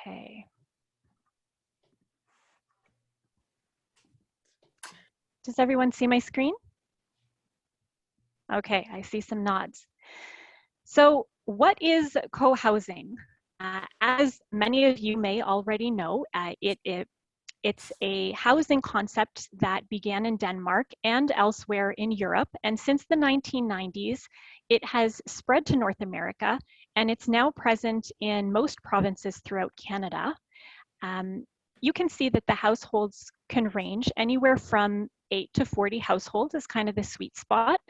Okay. Does everyone see my screen? Okay, I see some nods. So what is co-housing? As many of you may already know, it's a housing concept that began in Denmark and elsewhere in Europe. And since the 1990s, it has spread to North America, and it's now present in most provinces throughout Canada. You can see that the households can range anywhere from 8 to 40 households is kind of the sweet spot.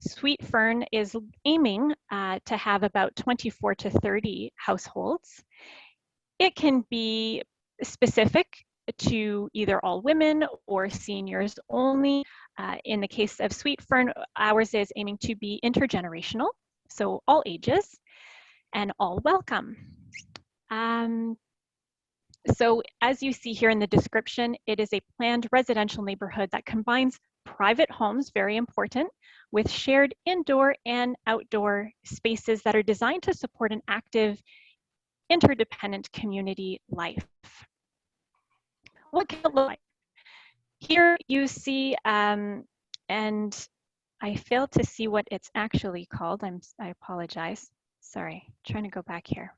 Sweet Fern is aiming to have about 24 to 30 households. It can be specific to either all women or seniors only. In the case of Sweet Fern, ours is aiming to be intergenerational, so all ages and all welcome. So as you see here in the description, it is a planned residential neighborhood that combines private homes, very important, with shared indoor and outdoor spaces that are designed to support an active, interdependent community life. What can it look like? Here you see, and I failed to see what it's actually called. I apologize. Sorry, trying to go back here.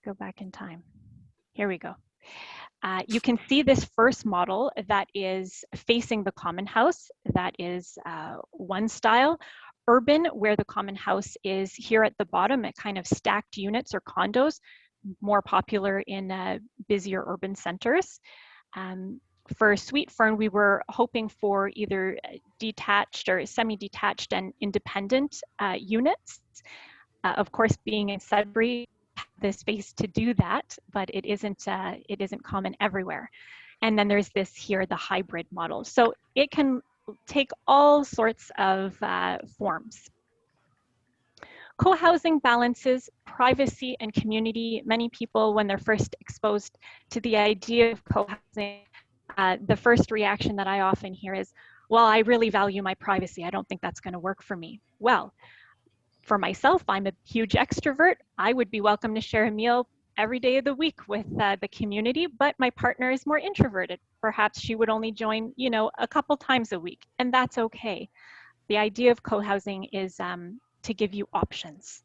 Go back in time. Here we go. You can see this first model that is facing the common house. That is one style. Urban, where the common house is here at the bottom, at kind of stacked units or condos, more popular in busier urban centers. For Sweet Fern, we were hoping for either detached or semi-detached and independent units. Of course, being in Sudbury, the space to do that, but it isn't common everywhere. And then there's this here, the hybrid model. So it can take all sorts of forms. Co-housing balances privacy and community. Many people, when they're first exposed to the idea of co-housing, the first reaction that I often hear is, well, I really value my privacy. I don't think that's going to work for me. Well, for myself, I'm a huge extrovert. I would be welcome to share a meal every day of the week with the community, but my partner is more introverted. Perhaps she would only join, a couple times a week, and that's okay. The idea of co-housing is to give you options.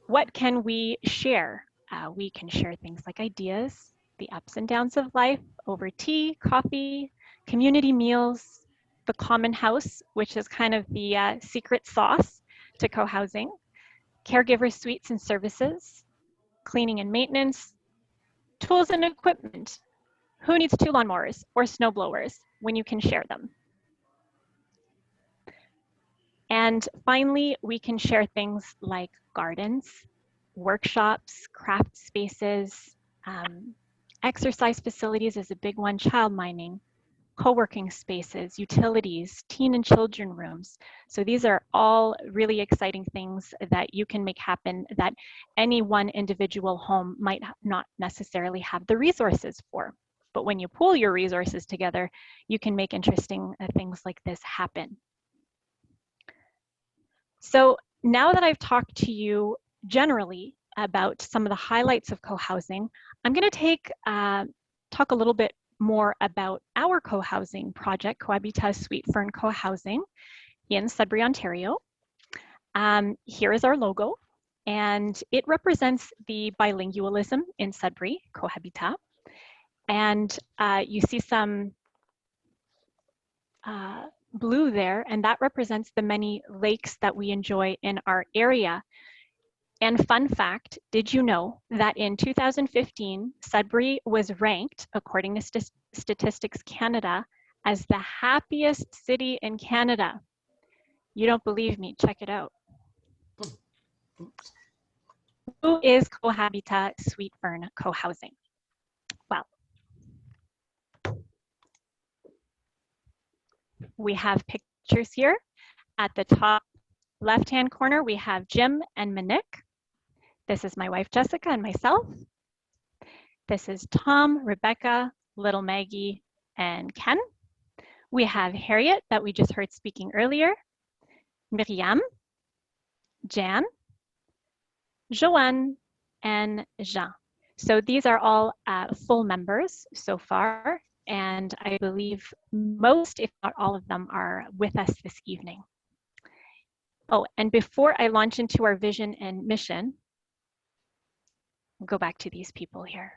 What can we share? We can share things like ideas, the ups and downs of life over tea, coffee, community meals, the common house, which is kind of the secret sauce to co-housing, caregiver suites and services, cleaning and maintenance, tools and equipment. Who needs 2 lawnmowers or snow blowers when you can share them? And finally, we can share things like gardens, workshops, craft spaces, exercise facilities is a big one, child minding, co-working spaces, utilities, teen and children rooms. So these are all really exciting things that you can make happen that any one individual home might not necessarily have the resources for. But when you pool your resources together, you can make interesting things like this happen. So now that I've talked to you generally about some of the highlights of co-housing, I'm going to talk a little bit more about our co-housing project, Cohabitat Sweet Fern Co-housing in Sudbury, Ontario. Here is our logo, and it represents the bilingualism in Sudbury, Cohabitat. And you see some blue there, and that represents the many lakes that we enjoy in our area. And fun fact, did you know that in 2015, Sudbury was ranked, according to Statistics Canada, as the happiest city in Canada? You don't believe me, check it out. Who is Cohabitat Sweet Fern Co-housing? Well, we have pictures here. At the top left-hand corner, we have Jim and Monique. This is my wife, Jessica, and myself. This is Tom, Rebecca, little Maggie, and Ken. We have Harriet that we just heard speaking earlier, Miriam, Jan, Joanne, and Jean. So these are all full members so far, and I believe most, if not all of them, are with us this evening. Oh, and before I launch into our vision and mission, I'll go back to these people here.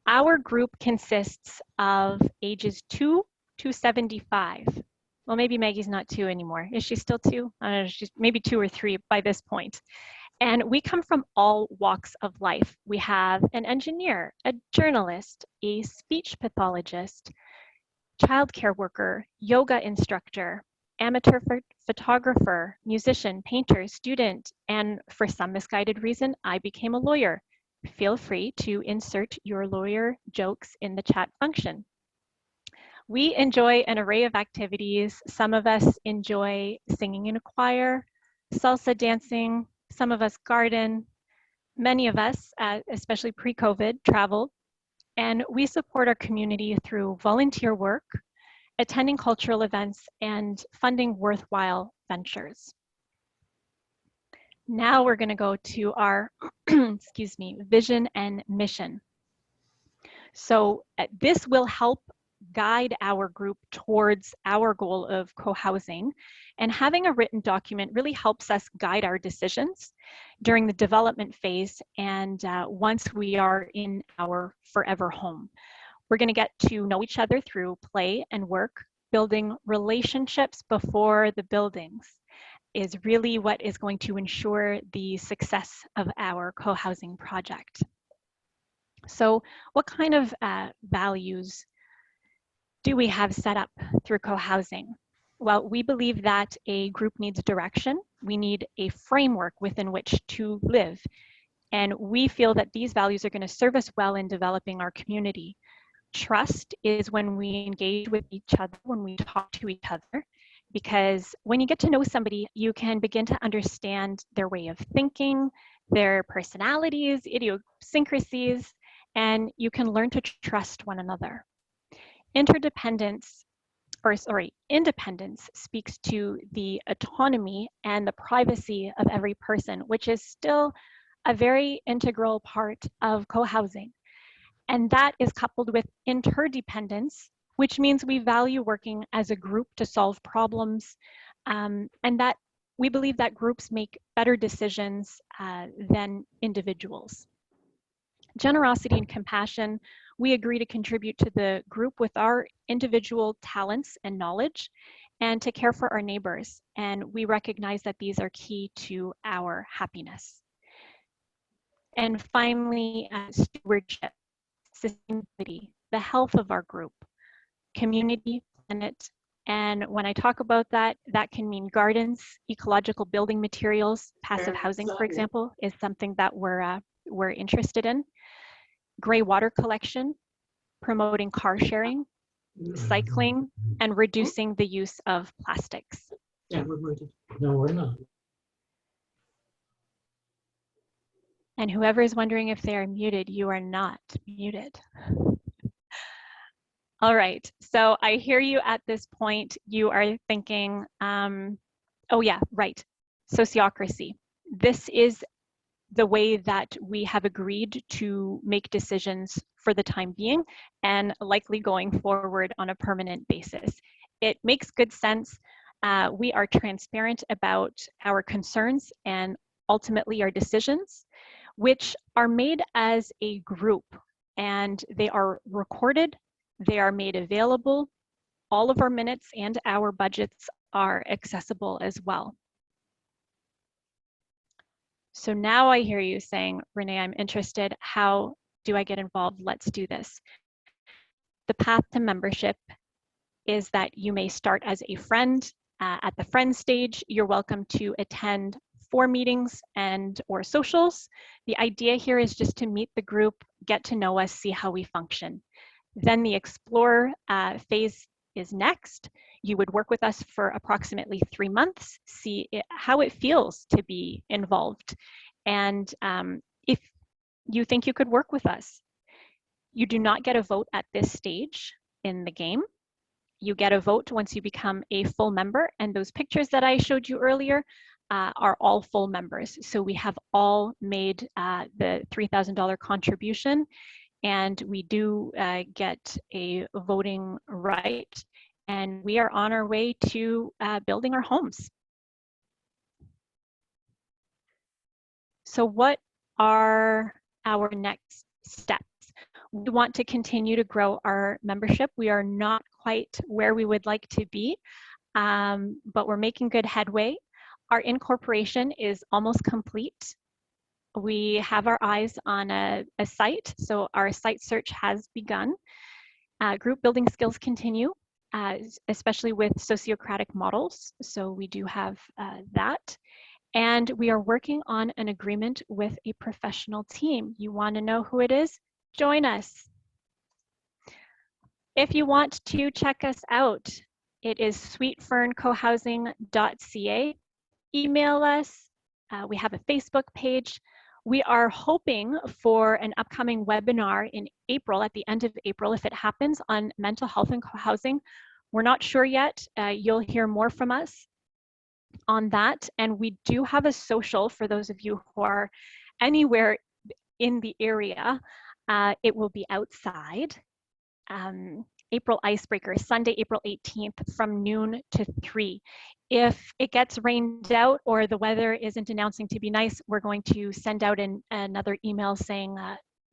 Our group consists of ages 2 to 75. Well, maybe Maggie's not 2 anymore. Is she still 2? I don't know, she's maybe 2 or 3 by this point. And we come from all walks of life. We have an engineer, a journalist, a speech pathologist, childcare worker, yoga instructor, amateur photographer, musician, painter, student, and for some misguided reason, I became a lawyer. Feel free to insert your lawyer jokes in the chat function. We enjoy an array of activities. Some of us enjoy singing in a choir, salsa dancing, some of us garden. Many of us, especially pre-COVID, traveled, and we support our community through volunteer work, attending cultural events, and funding worthwhile ventures. Now we're going to go to our excuse me, vision and mission. So this will help guide our group towards our goal of co-housing, and having a written document really helps us guide our decisions during the development phase and once we are in our forever home. We're going to get to know each other through play and work. Building relationships before the buildings is really what is going to ensure the success of our co-housing project. So what kind of values do we have set up through co-housing? Well, we believe that a group needs direction. We need a framework within which to live. And we feel that these values are going to serve us well in developing our community. Trust is when we engage with each other, when we talk to each other, because when you get to know somebody, you can begin to understand their way of thinking, their personalities, idiosyncrasies, and you can learn to trust one another. Independence speaks to the autonomy and the privacy of every person, which is still a very integral part of co-housing. And that is coupled with interdependence, which means we value working as a group to solve problems, and that we believe that groups make better decisions than individuals. Generosity and compassion, we agree to contribute to the group with our individual talents and knowledge, and to care for our neighbors. And we recognize that these are key to our happiness. And finally, stewardship, sustainability, the health of our group, community, planet. And when I talk about that, that can mean gardens, ecological building materials, passive housing, for example, is something that we're interested in. Gray water collection, promoting car sharing, cycling, and reducing the use of plastics. Yeah, we're muted. No, we're not. And whoever is wondering if they are muted, you are not muted. All right, so I hear you at this point. You are thinking, oh yeah, right, sociocracy. This is the way that we have agreed to make decisions for the time being and likely going forward on a permanent basis. It makes good sense. We are transparent about our concerns and ultimately our decisions, which are made as a group, and they are recorded, they are made available. All of our minutes and our budgets are accessible as well. So now I hear you saying, Renee, I'm interested. How do I get involved? Let's do this. The path to membership is that you may start as a friend. At the friend stage, you're welcome to attend 4 meetings and or socials. The idea here is just to meet the group, get to know us, see how we function. Then the explore phase is next. You would work with us for approximately 3 months, see how it feels to be involved. And if you think you could work with us, you do not get a vote at this stage in the game. You get a vote once you become a full member, and those pictures that I showed you earlier, are all full members. So we have all made the $3,000 contribution, and we do get a voting right, and we are on our way to building our homes. So what are our next steps? We want to continue to grow our membership. We are not quite where we would like to be, but we're making good headway. Our incorporation is almost complete. We have our eyes on a site, so our site search has begun. Group building skills continue, especially with sociocratic models, so we do have that. And we are working on an agreement with a professional team. You want to know who it is? Join us. If you want to check us out, it is sweetferncohousing.ca. Email us. We have a Facebook page. We are hoping for an upcoming webinar in April, at the end of April, if it happens, on mental health and cohousing. We're not sure yet. You'll hear more from us on that. And we do have a social for those of you who are anywhere in the area. It will be outside. April Icebreaker, Sunday, April 18th from noon to 3. If it gets rained out or the weather isn't announcing to be nice, we're going to send out another email saying,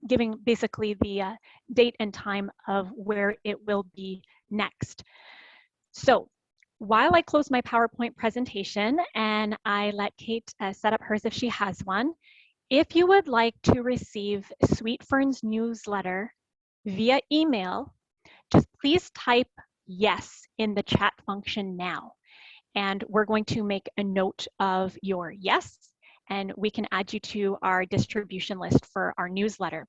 giving basically the date and time of where it will be next. So while I close my PowerPoint presentation and I let Kate set up hers if she has one, if you would like to receive Sweet Fern's newsletter via email, just please type yes in the chat function now. And we're going to make a note of your yes, and we can add you to our distribution list for our newsletter.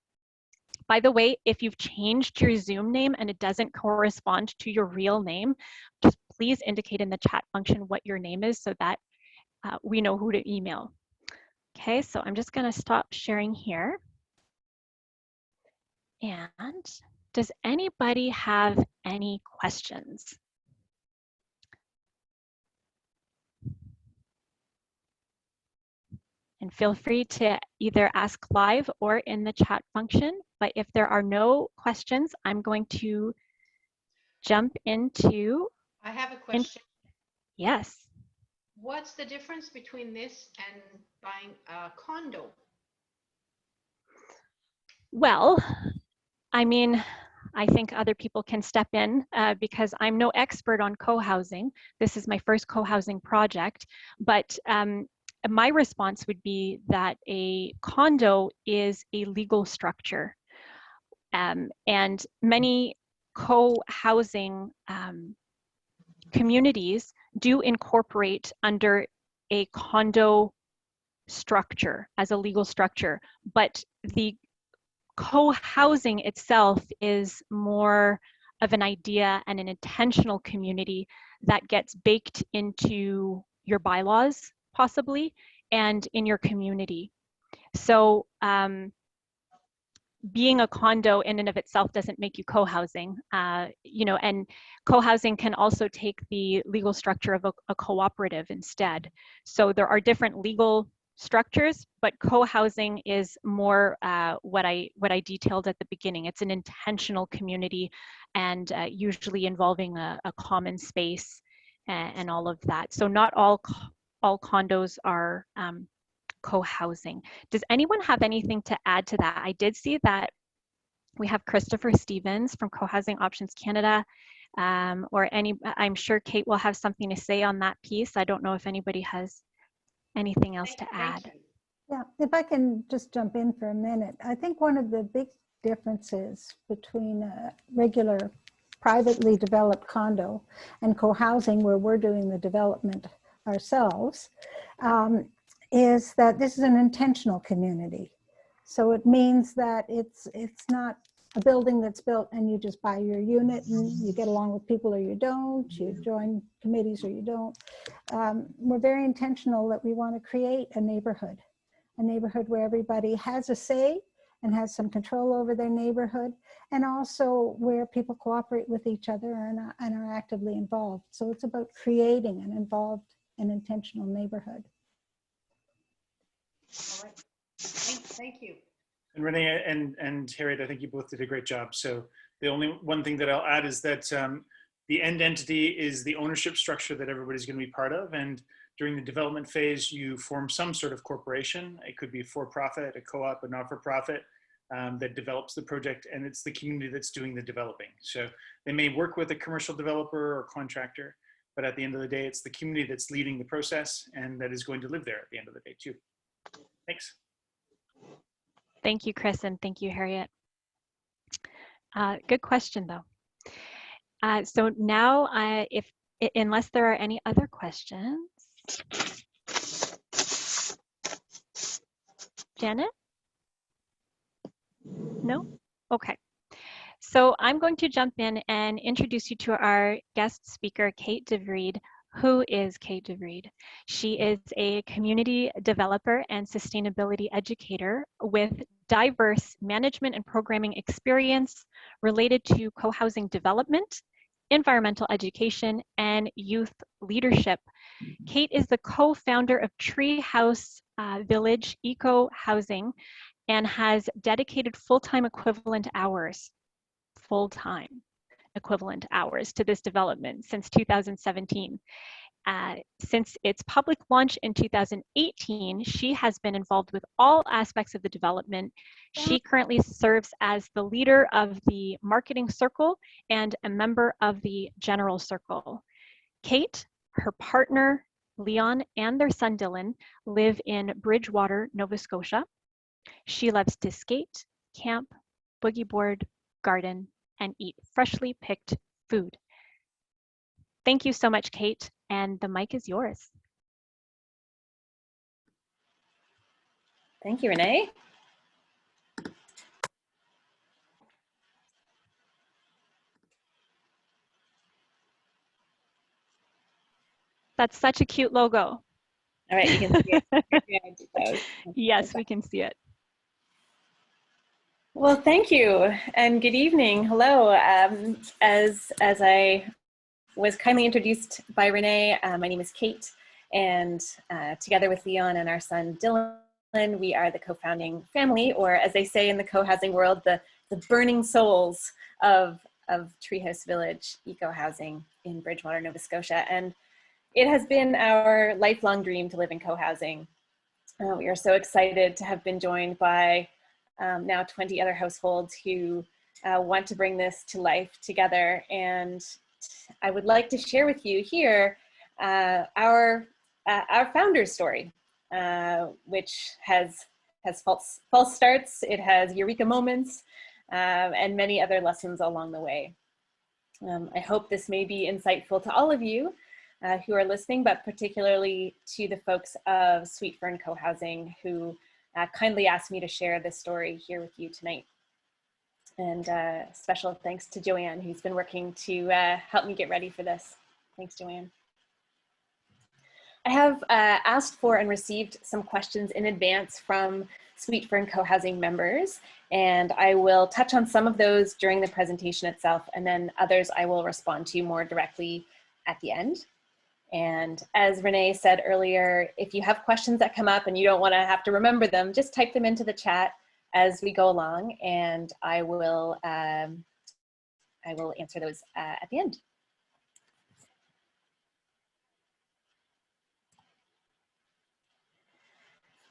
By the way, if you've changed your Zoom name and it doesn't correspond to your real name, just please indicate in the chat function what your name is so that we know who to email. Okay, so I'm just going to stop sharing here. And does anybody have any questions? And feel free to either ask live or in the chat function. But if there are no questions, I'm going to jump into. I have a question. Yes. What's the difference between this and buying a condo? Well, I mean, I think other people can step in because I'm no expert on co-housing. This is my first co-housing project, but my response would be that a condo is a legal structure, and many co-housing communities do incorporate under a condo structure as a legal structure, but the co-housing itself is more of an idea and an intentional community that gets baked into your bylaws, possibly, and in your community. So being a condo in and of itself doesn't make you co-housing, you know, and co-housing can also take the legal structure of a cooperative instead. So there are different legal structures, but co-housing is more what I detailed at the beginning. It's an intentional community, and usually involving a common space and all of that. So not all condos are co-housing. Does anyone have anything to add to that? I did see that we have Christopher Stevens from Co-Housing Options Canada, or I'm sure Kate will have something to say on that piece. I don't know if anybody has anything else to add. Yeah, if I can just jump in for a minute. I think one of the big differences between a regular privately developed condo and co-housing, where we're doing the development ourselves, is that this is an intentional community. So it means that it's not a building that's built and you just buy your unit and you get along with people or you don't, you join committees or you don't. We're very intentional that we want to create a neighborhood where everybody has a say and has some control over their neighborhood, and also where people cooperate with each other and are actively involved. So it's about creating an involved and intentional neighborhood. Thank you. And Renee and Harriet, I think you both did a great job. So the only one thing that I'll add is that the end entity is the ownership structure that everybody's going to be part of. And during the development phase, you form some sort of corporation. It could be for-profit, a co-op, a not-for-profit that develops the project, and it's the community that's doing the developing. So they may work with a commercial developer or contractor, but at the end of the day, it's the community that's leading the process and that is going to live there at the end of the day too. Thanks. Thank you, Chris, and thank you, Harriet. Good question, though. So now, unless there are any other questions, Janet? No? Okay. So I'm going to jump in and introduce you to our guest speaker, Kate DeVried. Who is Kate DeVried? She is a community developer and sustainability educator with diverse management and programming experience related to co-housing development, environmental education, and youth leadership. Kate is the co-founder of Treehouse Village Eco Housing and has dedicated full-time equivalent hours to this development since 2017. Since its public launch in 2018, she has been involved with all aspects of the development. She currently serves as the leader of the marketing circle and a member of the general circle. Kate, her partner, Leon, and their son, Dylan, live in Bridgewater, Nova Scotia. She loves to skate, camp, boogie board, garden, and eat freshly picked food. Thank you so much, Kate, and the mic is yours. Thank you, Renee. That's such a cute logo. All right, you can see it. Yes, we can see it. Well, thank you, and good evening. Hello. As I was kindly introduced by Renee, my name is Kate, and together with Leon and our son Dylan, we are the co-founding family, or as they say in the co-housing world, the burning souls of Treehouse Village Eco Housing in Bridgewater, Nova Scotia. And it has been our lifelong dream to live in co-housing. We are so excited to have been joined by now 20 other households who want to bring this to life together. And I would like to share with you here our founder's story, which has false starts, it has eureka moments, and many other lessons along the way. I hope this may be insightful to all of you who are listening, but particularly to the folks of Sweet Fern Co-Housing who kindly asked me to share this story here with you tonight. And special thanks to Joanne, who's been working to help me get ready for this. Thanks, Joanne. I have asked for and received some questions in advance from Sweet Fern Co-Housing members, and I will touch on some of those during the presentation itself, and then others I will respond to more directly at the end. And as Renee said earlier, if you have questions that come up and you don't want to have to remember them, just type them into the chat as we go along, and I will answer those at the end.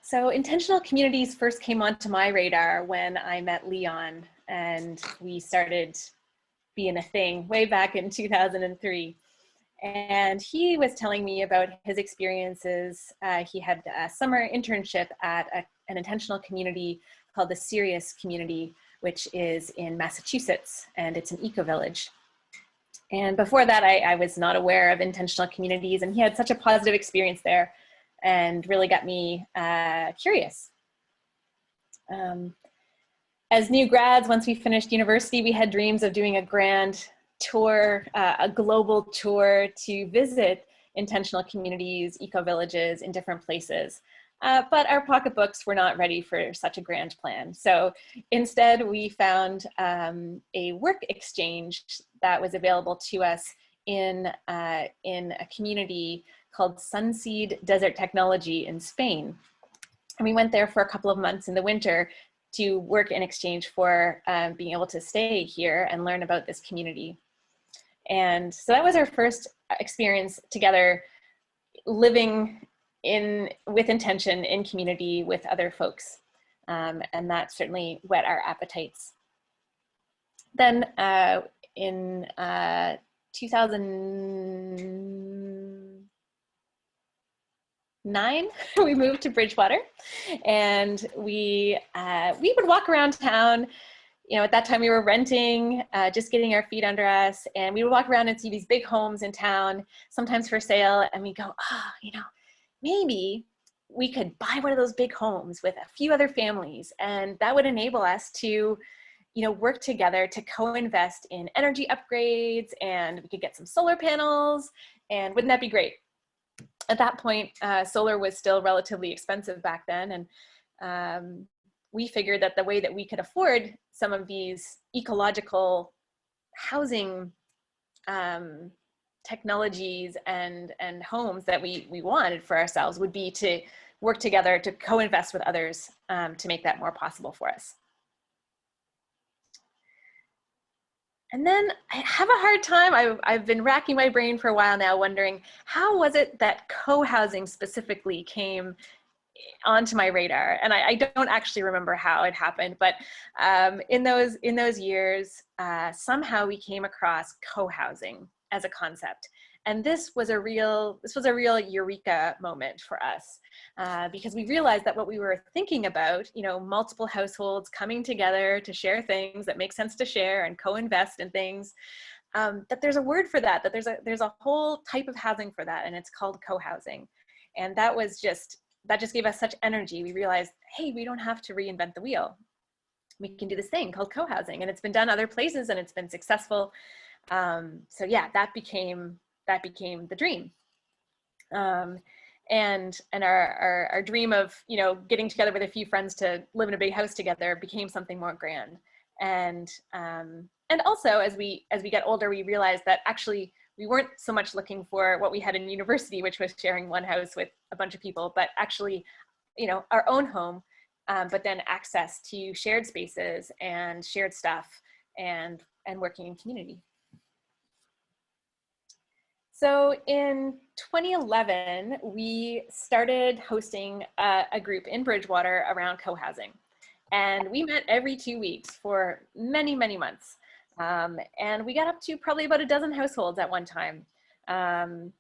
So intentional communities first came onto my radar when I met Leon and we started being a thing way back in 2003. And he was telling me about his experiences. He had a summer internship at an intentional community called the Sirius Community, which is in Massachusetts, and it's an eco-village. And before that, I was not aware of intentional communities, and he had such a positive experience there and really got me curious. As new grads, once we finished university, we had dreams of doing a grand tour, a global tour to visit intentional communities, eco-villages in different places. But our pocketbooks were not ready for such a grand plan. So instead, we found a work exchange that was available to us in a community called Sunseed Desert Technology in Spain. And we went there for a couple of months in the winter to work in exchange for being able to stay here and learn about this community. And so that was our first experience together, living with intention in community with other folks. And that certainly whet our appetites. Then in 2009, we moved to Bridgewater, and we would walk around town. You know, at that time we were renting, just getting our feet under us, and we would walk around and see these big homes in town, sometimes for sale, and we go, you know, maybe we could buy one of those big homes with a few other families, and that would enable us to, you know, work together to co-invest in energy upgrades, and we could get some solar panels, and wouldn't that be great? At that point, solar was still relatively expensive back then, and we figured that the way that we could afford some of these ecological housing technologies and homes that we wanted for ourselves would be to work together to co-invest with others to make that more possible for us. And then I have a hard time, I've been racking my brain for a while now wondering, how was it that co-housing specifically came onto my radar? And I don't actually remember how it happened, but in those years, somehow we came across co-housing as a concept. And this was a real eureka moment for us, because we realized that what we were thinking about, you know, multiple households coming together to share things that make sense to share and co-invest in things, that there's a word for that, that there's a whole type of housing for that, and it's called co-housing. And that just gave us such energy. We realized, hey, we don't have to reinvent the wheel. We can do this thing called co-housing, and it's been done other places and it's been successful. So yeah, that became the dream. And our dream of, you know, getting together with a few friends to live in a big house together became something more grand. And also as we get older, we realized that actually we weren't so much looking for what we had in university, which was sharing one house with a bunch of people, but actually, you know, our own home, but then access to shared spaces and shared stuff and working in community. So in 2011, we started hosting a group in Bridgewater around co-housing. And we met every 2 weeks for many, many months. And we got up to probably about a dozen households at one time. You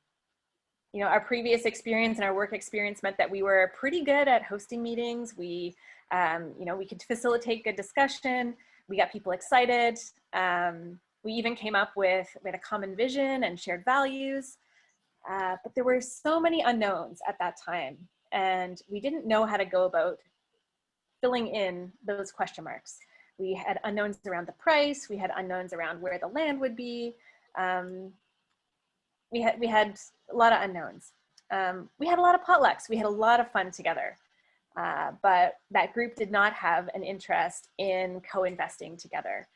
know, our previous experience and our work experience meant that we were pretty good at hosting meetings. We, you know, we could facilitate good discussion. We got people excited. We even came up with a common vision and shared values. But there were so many unknowns at that time, and we didn't know how to go about filling in those question marks. We had unknowns around the price. We had unknowns around where the land would be. We had a lot of unknowns. We had a lot of potlucks. We had a lot of fun together. But that group did not have an interest in co-investing together.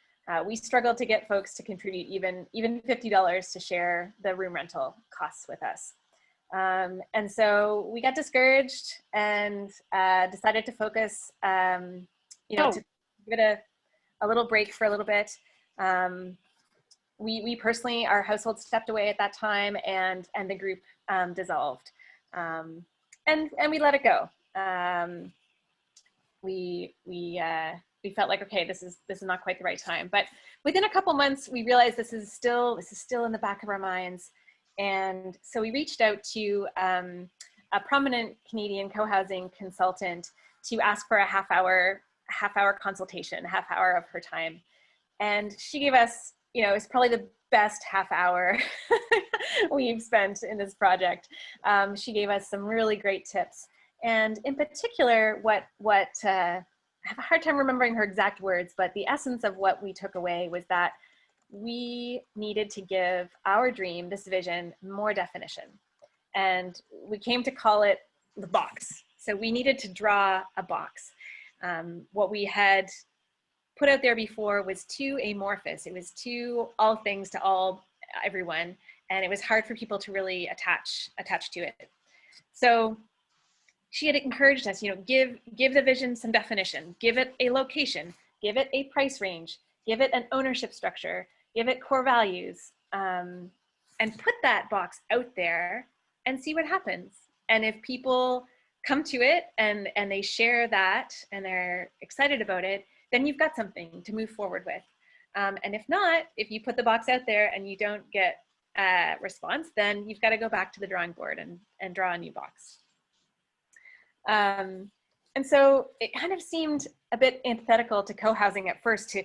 We struggled to get folks to contribute even $50 to share the room rental costs with us. And so we got discouraged and decided to focus, you know, to give it a little break for a little bit. We personally, our household stepped away at that time, and the group dissolved. And we let it go. We felt like, okay, this is not quite the right time. But within a couple months, we realized this is still in the back of our minds. And so we reached out to a prominent Canadian co-housing consultant to ask for a half hour consultation, a half hour of her time. And she gave us, you know, it's probably the best half hour we've spent in this project. She gave us some really great tips. And in particular, what I have a hard time remembering her exact words, but the essence of what we took away was that we needed to give our dream, this vision, more definition. And we came to call it the box. So we needed to draw a box. What we had put out there before was too amorphous. It was too all things to everyone. And it was hard for people to really attach to it. So she had encouraged us, give the vision some definition, give it a location, give it a price range, give it an ownership structure, give it core values, and put that box out there and see what happens. And if people come to it and they share that and they're excited about it, then you've got something to move forward with. And if not, if you put the box out there and you don't get a response, then you've got to go back to the drawing board and draw a new box. And so it kind of seemed a bit antithetical to co-housing at first to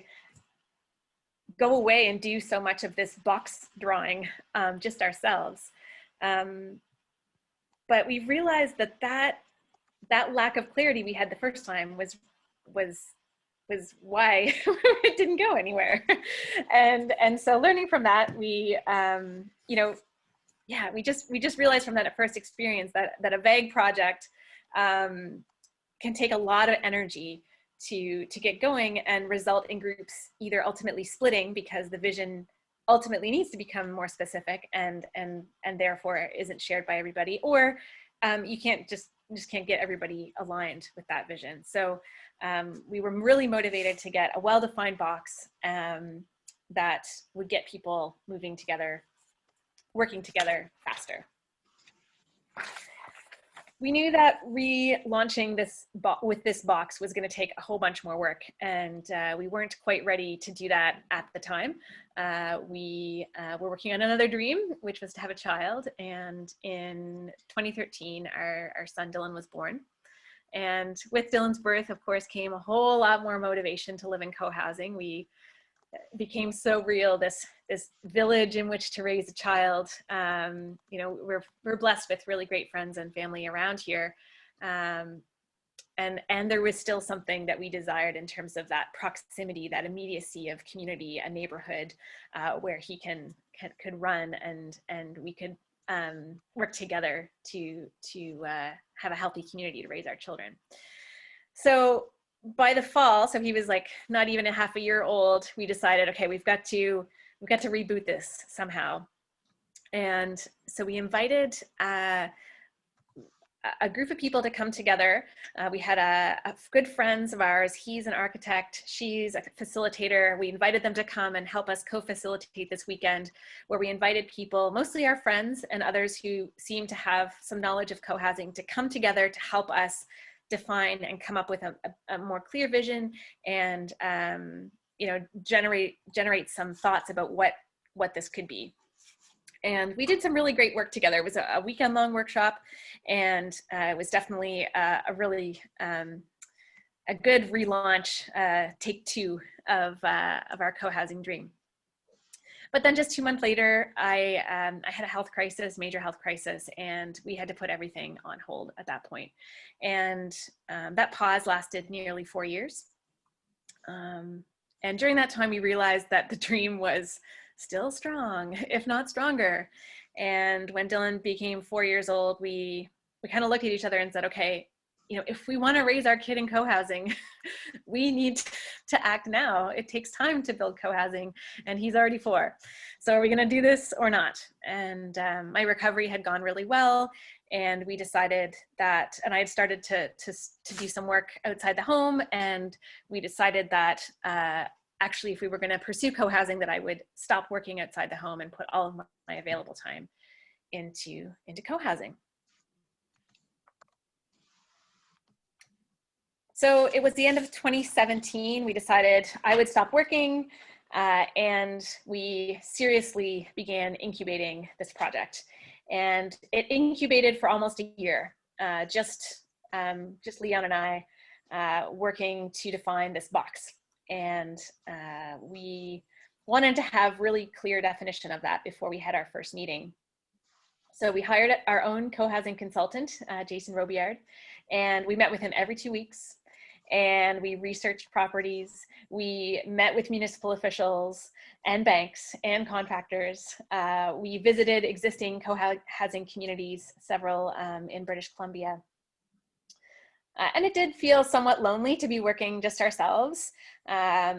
go away and do so much of this box drawing just ourselves. But we realized that lack of clarity we had the first time was why it didn't go anywhere. And so learning from that, we just realized from that first experience that a vague project can take a lot of energy to get going and result in groups either ultimately splitting because the vision ultimately needs to become more specific and therefore isn't shared by everybody, or you just can't get everybody aligned with that vision. So we were really motivated to get a well-defined box that would get people moving together, working together faster. We knew that relaunching with this box was going to take a whole bunch more work, and we weren't quite ready to do that at the time. We were working on another dream, which was to have a child, and in 2013, our son Dylan was born. And with Dylan's birth, of course, came a whole lot more motivation to live in co-housing. We became so real, this village in which to raise a child. We're blessed with really great friends and family around here. And there was still something that we desired in terms of that proximity, that immediacy of community, a neighborhood where he could run and we could work together to have a healthy community to raise our children. So by the fall, so he was like not even a half a year old, we decided, okay, we've got to reboot this somehow. And so we invited a group of people to come together. We had a good friends of ours. He's an architect, she's a facilitator. We invited them to come and help us co-facilitate this weekend, where we invited people, mostly our friends and others who seem to have some knowledge of co-housing, to come together to help us define and come up with a more clear vision and generate some thoughts about what this could be. And we did some really great work together. It was a weekend-long workshop, and it was definitely a really a good relaunch, take two of our co-housing dream. But then just 2 months later, I had a major health crisis, and we had to put everything on hold at that point. And that pause lasted nearly 4 years. And during that time, we realized that the dream was still strong, if not stronger. And when Dylan became 4 years old, we kind of looked at each other and said, okay, if we want to raise our kid in co-housing, we need to act now. It takes time to build co-housing, and he's already 4. So are we going to do this or not? And my recovery had gone really well, and we decided that, and I had started to do some work outside the home, and we decided that actually, if we were going to pursue co-housing, that I would stop working outside the home and put all of my available time into co-housing. So it was the end of 2017. We decided I would stop working, and we seriously began incubating this project. And it incubated for almost a year, just Leon and I working to define this box. And we wanted to have really clear definition of that before we had our first meeting. So we hired our own co-housing consultant, Jason Robillard, and we met with him every 2 weeks. And we researched properties. We met with municipal officials and banks and contractors. We visited existing co-housing communities, several in British Columbia. And it did feel somewhat lonely to be working just ourselves. But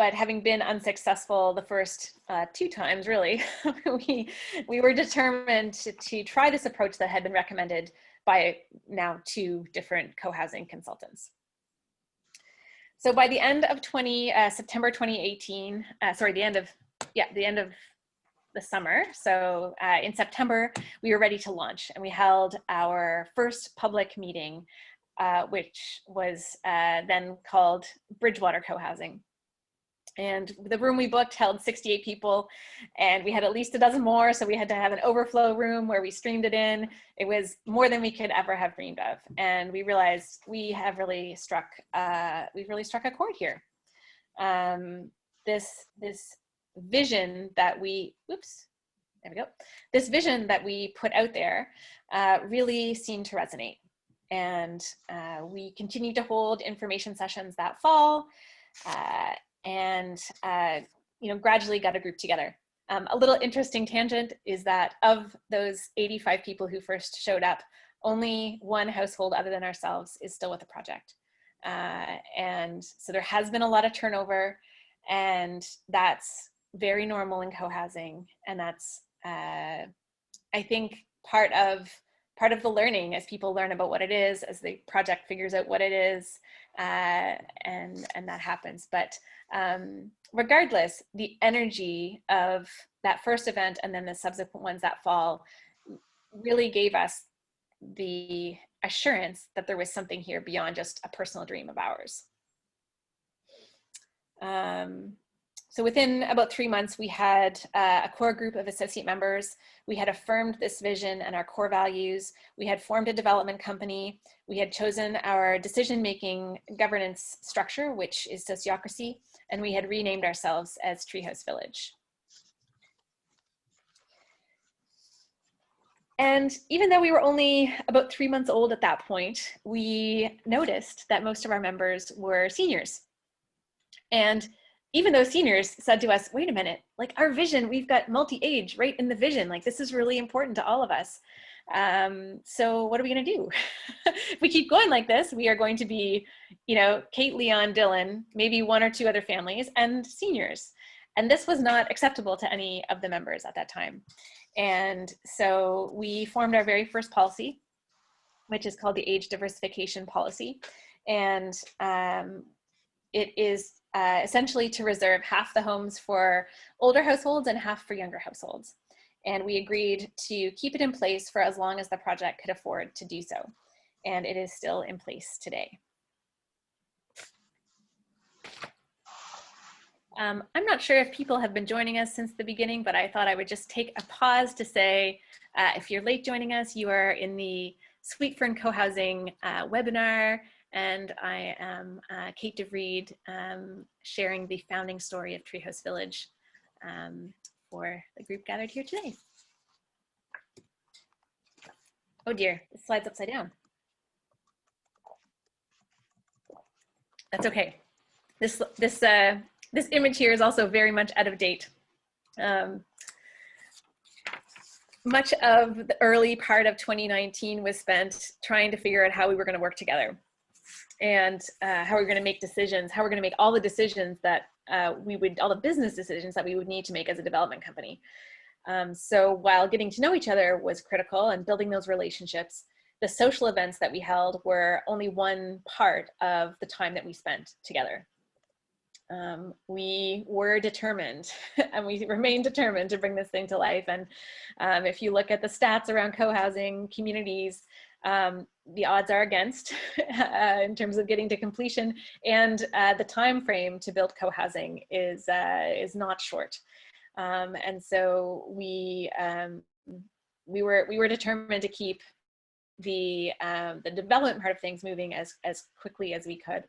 but having been unsuccessful the first 2 times, really, we were determined to try this approach that had been recommended by now 2 different co-housing consultants. So by the end of September 2018, sorry, the end of the summer. So in September, we were ready to launch, and we held our first public meeting, which was then called Bridgewater Co-housing. And the room we booked held 68 people, and we had at least a dozen more, so we had to have an overflow room where we streamed it in. It was more than we could ever have dreamed of, and we realized we have really struck a chord here. This vision that we, this vision that we put out there really seemed to resonate, and we continued to hold information sessions that fall. And gradually got a group together. A little interesting tangent is that of those 85 people who first showed up, only 1 household other than ourselves is still with the project. And so there has been a lot of turnover, and that's very normal in co-housing. And that's, I think, part of the learning as people learn about what it is, as the project figures out what it is, and that happens. But regardless, the energy of that first event and then the subsequent ones that fall really gave us the assurance that there was something here beyond just a personal dream of ours. So within about 3 months, we had a core group of associate members. We had affirmed this vision and our core values. We had formed a development company. We had chosen our decision-making governance structure, which is sociocracy, and we had renamed ourselves as Treehouse Village. And even though we were only about 3 months old at that point, we noticed that most of our members were seniors. And even those seniors said to us, wait a minute, like our vision, we've got multi-age right in the vision. Like this is really important to all of us. So what are we gonna do? If we keep going like this, we are going to be, Kate, Leon, Dylan, maybe 1 or 2 other families and seniors. And this was not acceptable to any of the members at that time. And so we formed our very first policy, which is called the Age Diversification Policy. And it is essentially to reserve half the homes for older households and half for younger households. And we agreed to keep it in place for as long as the project could afford to do so. And it is still in place today. I'm not sure if people have been joining us since the beginning, but I thought I would just take a pause to say, if you're late joining us, you are in the Sweet Fern Co-housing webinar. And I am Kate DeVried, sharing the founding story of Treehouse Village for the group gathered here today. Oh dear, the slide's upside down. That's okay. This image here is also very much out of date. Much of the early part of 2019 was spent trying to figure out how we were going to work together. And how we're going to make decisions, how we're going to make all the decisions that all the business decisions that we would need to make as a development company. So while getting to know each other was critical and building those relationships, the social events that we held were only one part of the time that we spent together. We were determined and we remain determined to bring this thing to life. And if you look at the stats around co-housing communities, the odds are against in terms of getting to completion, and the time frame to build co-housing is not short. And so we were determined to keep the development part of things moving as quickly as we could.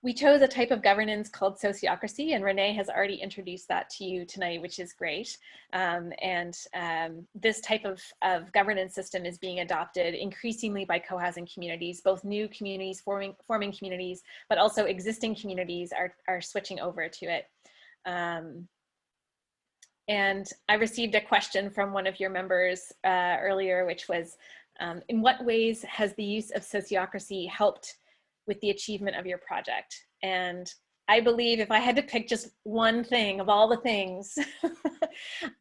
We chose a type of governance called sociocracy, and Renee has already introduced that to you tonight, which is great. This type of governance system is being adopted increasingly by co-housing communities, both new communities forming communities, but also existing communities are switching over to it. And I received a question from one of your members earlier, which was, in what ways has the use of sociocracy helped with the achievement of your project? And I believe if I had to pick just one thing of all the things,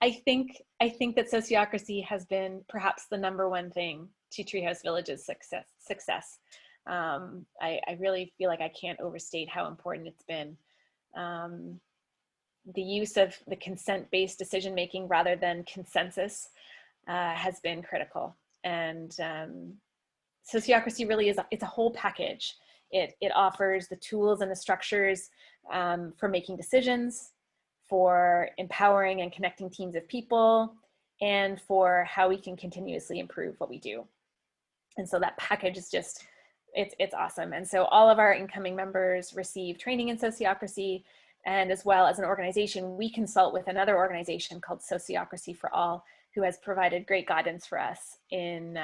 I think that sociocracy has been perhaps the #1 thing to Treehouse Village's success. I really feel like I can't overstate how important it's been. The use of the consent-based decision-making rather than consensus has been critical. And sociocracy really it's a whole package. It offers the tools and the structures for making decisions, for empowering and connecting teams of people, and for how we can continuously improve what we do. And so that package is just, it's awesome. And so all of our incoming members receive training in sociocracy, and as well as an organization, we consult with another organization called Sociocracy for All, who has provided great guidance for us in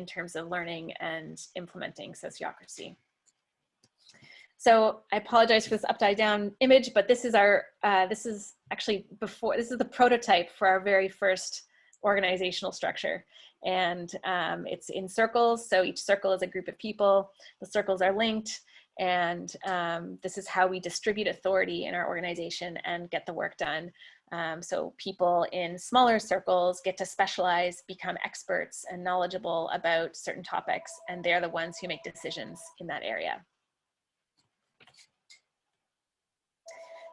terms of learning and implementing sociocracy. So I apologize for this upside down image, but this is our, this is the prototype for our very first organizational structure. And it's in circles. So each circle is a group of people. The circles are linked. And this is how we distribute authority in our organization and get the work done. So people in smaller circles get to specialize, become experts and knowledgeable about certain topics, and they're the ones who make decisions in that area.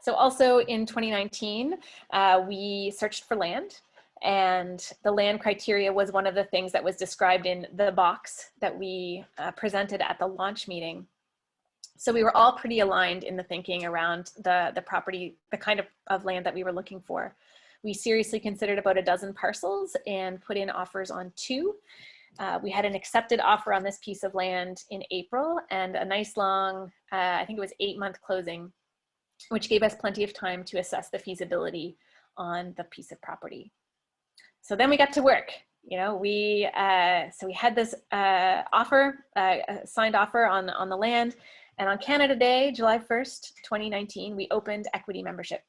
So also in 2019, we searched for land, and the land criteria was one of the things that was described in the box that we presented at the launch meeting. So we were all pretty aligned in the thinking around the property, the kind of land that we were looking for. We seriously considered about a dozen parcels and put in offers on 2. We had an accepted offer on this piece of land in April, and a nice long, I think it was 8-month closing, which gave us plenty of time to assess the feasibility on the piece of property. So then we got to work. You know, so we had this offer, signed offer on the land. And on Canada Day, July 1st, 2019, we opened equity membership.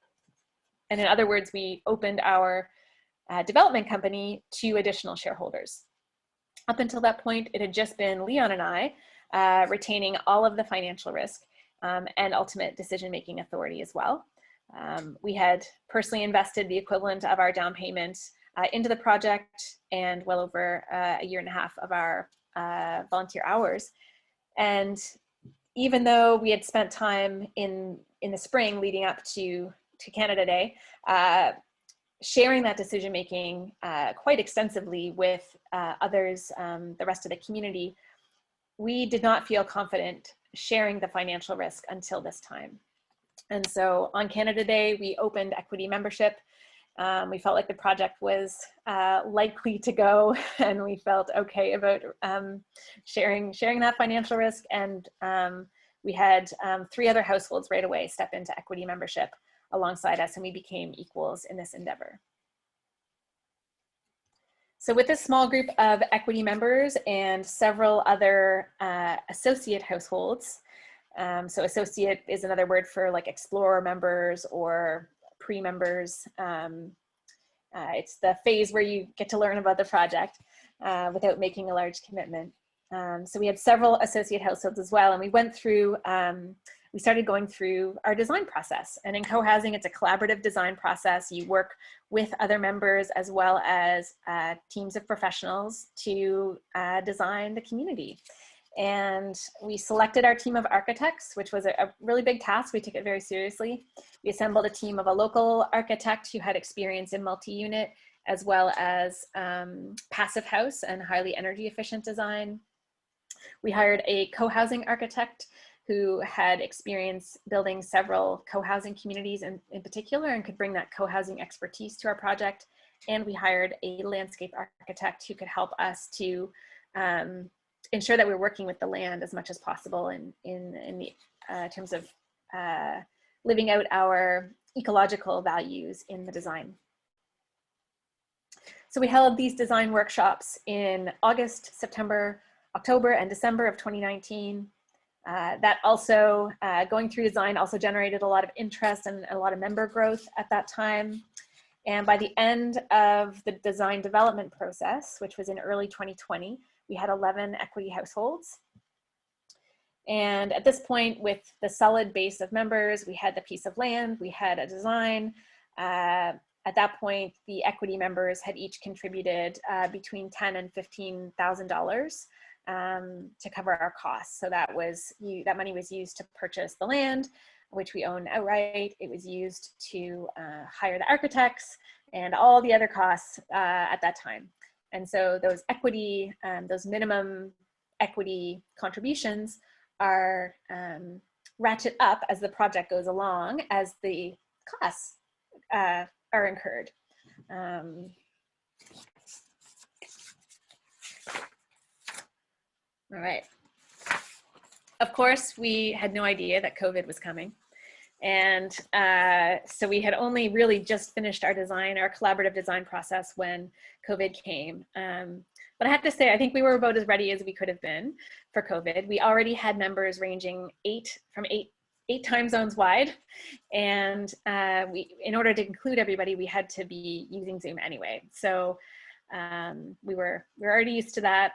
And in other words, we opened our development company to additional shareholders. Up until that point, it had just been Leon and I retaining all of the financial risk and ultimate decision-making authority as well. We had personally invested the equivalent of our down payment into the project and well over a 1.5 years of our volunteer hours. And even though we had spent time in the spring leading up to Canada Day, sharing that decision-making quite extensively with others, the rest of the community, we did not feel confident sharing the financial risk until this time. And so on Canada Day, we opened equity membership. We felt like the project was likely to go, and we felt okay about sharing that financial risk. And we had 3 other households right away step into equity membership alongside us, and we became equals in this endeavor. So with this small group of equity members and several other associate households, so associate is another word for like explorer members or pre-members. It's the phase where you get to learn about the project without making a large commitment. So we had several associate households as well, and we went through, we started going through our design process. And in co-housing, it's a collaborative design process. You work with other members as well as teams of professionals to design the community. And we selected our team of architects, which was a really big task. We took it very seriously. We assembled a team of a local architect who had experience in multi-unit, as well as passive house and highly energy efficient design. We hired a co-housing architect who had experience building several co-housing communities in particular and could bring that co-housing expertise to our project. And we hired a landscape architect who could help us to ensure that we're working with the land as much as possible in terms of living out our ecological values in the design. So we held these design workshops in August, September, October, and December of 2019. That also, going through design also generated a lot of interest and a lot of member growth at that time. And by the end of the design development process, which was in early 2020, we had 11 equity households. And at this point, with the solid base of members, we had the piece of land, we had a design. At that point, the equity members had each contributed between $10,000 and $15,000 to cover our costs. So that money was used to purchase the land, which we own outright. It was used to hire the architects and all the other costs at that time. And so those equity, those minimum equity contributions are ratchet up as the project goes along, as the costs are incurred. All right. Of course, we had no idea that COVID was coming. And so we had only really just finished our collaborative design process when COVID came. But I have to say, I think we were about as ready as we could have been for COVID. We already had members ranging from eight time zones wide. And in order to include everybody, we had to be using Zoom anyway. So we were already used to that.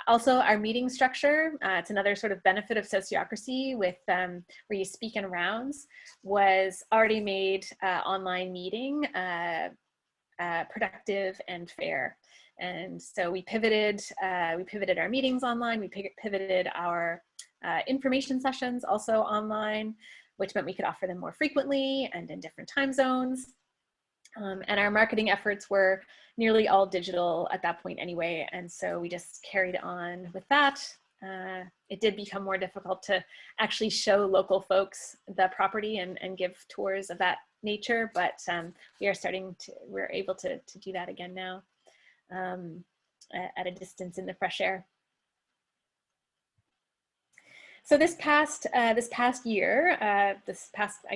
Also, our meeting structure, it's another sort of benefit of sociocracy with where you speak in rounds, was already made online meeting productive and fair. And so we pivoted our meetings online, we pivoted our information sessions also online, which meant we could offer them more frequently and in different time zones. And our marketing efforts were nearly all digital at that point anyway. And so we just carried on with that. It did become more difficult to actually show local folks the property and give tours of that nature, but we're able to do that again now at a distance in the fresh air. So this past year, I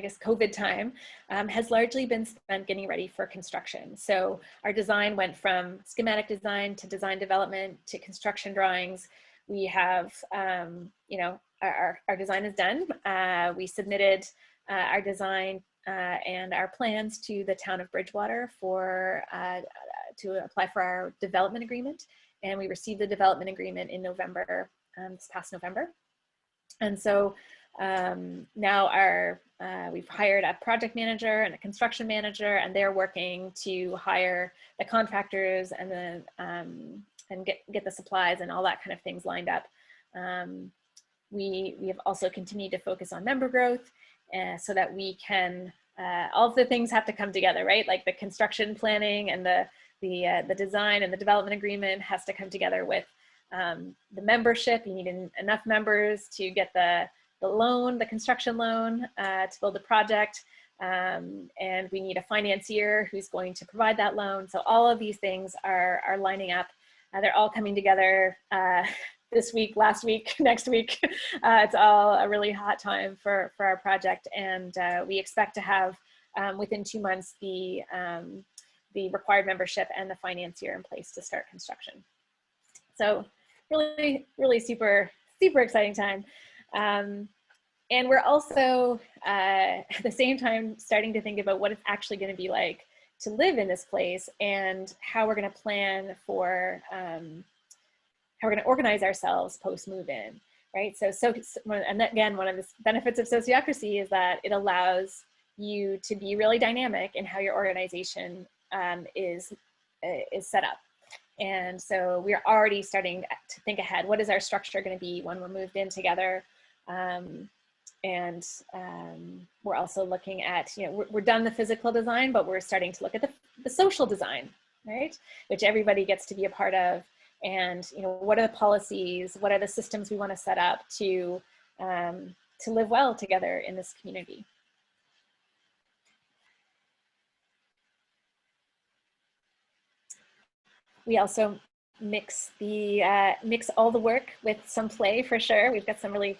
guess, COVID time has largely been spent getting ready for construction. So our design went from schematic design to design development to construction drawings. We have, our design is done. We submitted our design and our plans to the town of Bridgewater to apply for our development agreement. And we received the development agreement in November, this past November. And so now we've hired a project manager and a construction manager, and they're working to hire the contractors and and get the supplies and all that kind of things lined up. We have also continued to focus on member growth so that we can, all of the things have to come together, right? Like the construction planning and the design and the development agreement has to come together with the membership. You need enough members to get the loan, the construction loan to build the project. And we need a financier who's going to provide that loan. So all of these things are lining up. They're all coming together this week, last week, next week. It's all a really hot time for our project. And we expect to have within 2 months the required membership and the financier in place to start construction. So really, really super exciting time. And we're also at the same time starting to think about what it's actually going to be like to live in this place and how we're going to plan for how we're going to organize ourselves post move-in, right? So and again, one of the benefits of sociocracy is that it allows you to be really dynamic in how your organization is set up. And so we're already starting to think ahead. What is our structure going to be when we're moved in together? We're also looking at, we're done the physical design, but we're starting to look at the social design, right? Which everybody gets to be a part of. And, what are the policies? What are the systems we want to set up to live well together in this community? We also mix all the work with some play for sure. We've got some really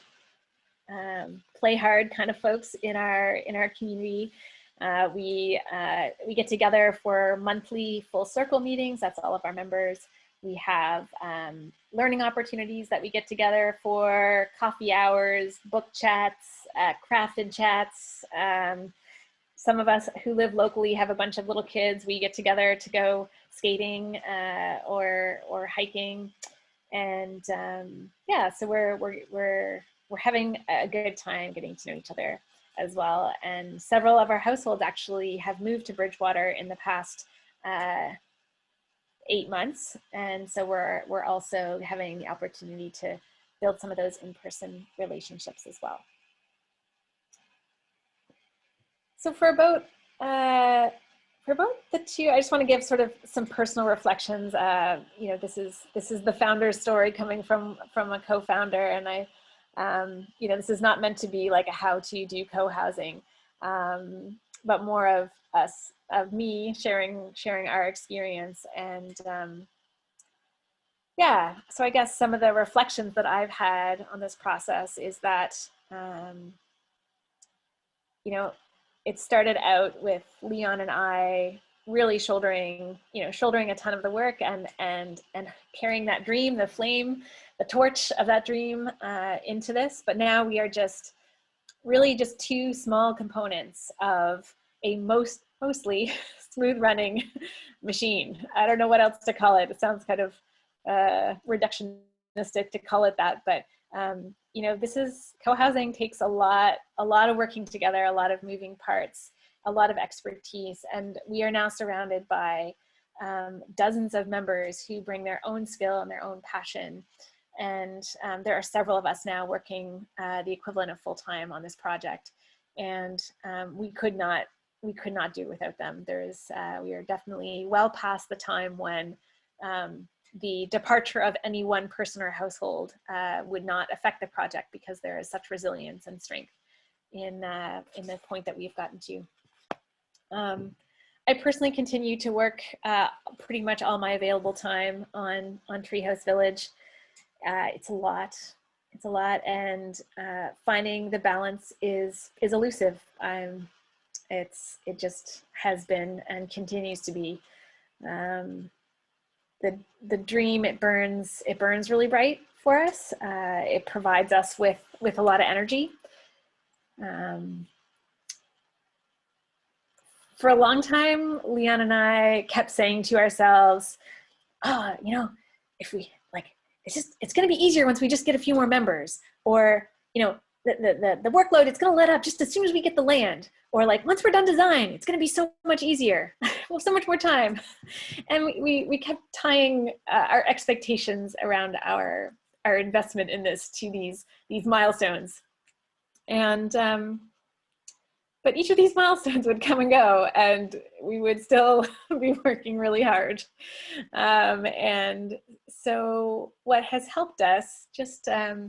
play hard kind of folks in our community. We get together for monthly full circle meetings. That's all of our members. We have learning opportunities that we get together for, coffee hours, book chats, crafted chats. Some of us who live locally have a bunch of little kids. We get together to go skating or hiking. And yeah, so we're having a good time getting to know each other as well. And several of our households actually have moved to Bridgewater in the past 8 months. And so we're also having the opportunity to build some of those in-person relationships as well. So for about the two, I just want to give sort of some personal reflections. You know, this is the founder's story coming from a co-founder, and you know, this is not meant to be like a how to do co-housing, but more of me sharing our experience. And yeah, so I guess some of the reflections that I've had on this process is that you know, it started out with Leon and I really shouldering a ton of the work and carrying that dream, the flame, the torch of that dream into this. But now we are really just two small components of a mostly smooth running machine. I don't know what else to call it. It sounds kind of reductionistic to call it that, but you know, co-housing takes a lot of working together, a lot of moving parts, a lot of expertise, and we are now surrounded by dozens of members who bring their own skill and their own passion. And there are several of us now working the equivalent of full-time on this project, and we could not do it without them. We are definitely well past the time when the departure of any one person or household would not affect the project, because there is such resilience and strength in the point that we've gotten to. I personally continue to work pretty much all my available time on Treehouse Village. It's a lot, and finding the balance is elusive. It just has been and continues to be. The dream, it burns really bright for us. It provides us with a lot of energy. For a long time, Leon and I kept saying to ourselves, oh, you know, if we it's going to be easier once we just get a few more members, or, you know, the workload, it's going to let up just as soon as we get the land, or like once we're done design, it's going to be so much easier. We'll have so much more time. And we kept tying our expectations around our investment in this to these milestones. And but each of these milestones would come and go, and we would still be working really hard. And so what has helped us, just I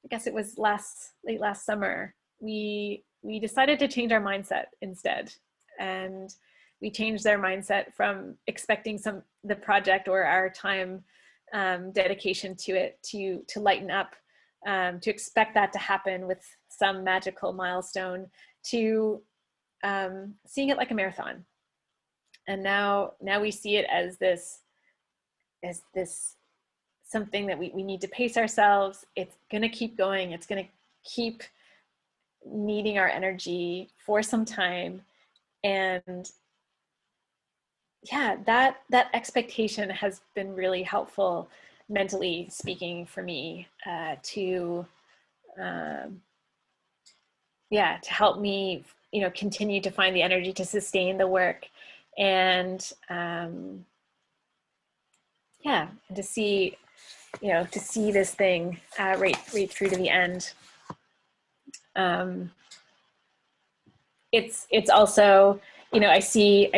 guess it was late last summer, we decided to change our mindset instead. And we changed our mindset from expecting the project or our time dedication to it to lighten up, to expect that to happen with some magical milestone, to seeing it like a marathon. And now we see it as this something that we need to pace ourselves. It's going to keep going. It's going to keep needing our energy for some time. And yeah, that expectation has been really helpful, mentally speaking, for me, to help me, you know, continue to find the energy to sustain the work, and and to see, you know, to see this thing right through to the end. It's also, you know, I see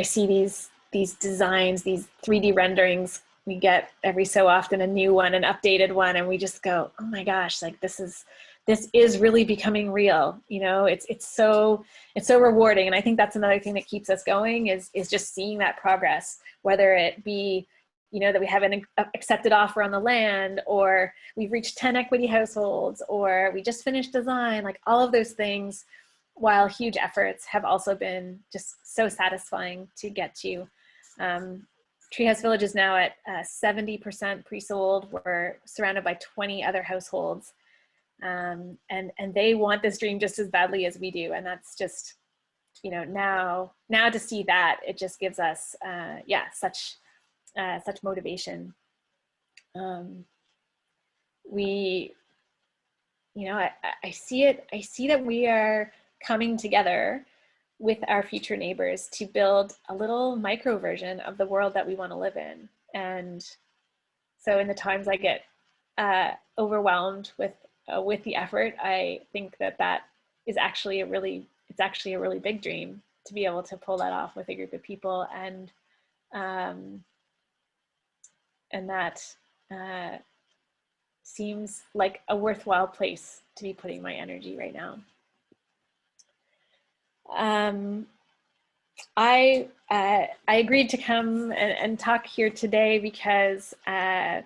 these designs, these 3D renderings. We get every so often a new one, an updated one, and we just go, oh my gosh, like this is really becoming real. You know, it's so rewarding. And I think that's another thing that keeps us going is just seeing that progress, whether it be, you know, that we have an accepted offer on the land, or we've reached 10 equity households, or we just finished design. Like all of those things, while huge efforts, have also been just so satisfying to get to. Treehouse Village is now at 70% pre-sold. We're surrounded by 20 other households. And they want this dream just as badly as we do. And that's just, you know, now to see that, it just gives us, such motivation. we, you know, I see it, I see that we are coming together with our future neighbors to build a little micro version of the world that we want to live in. And so in the times I get overwhelmed with the effort, I think that that is actually a really, it's actually a really big dream to be able to pull that off with a group of people, and that seems like a worthwhile place to be putting my energy right now. I agreed to come and talk here today because I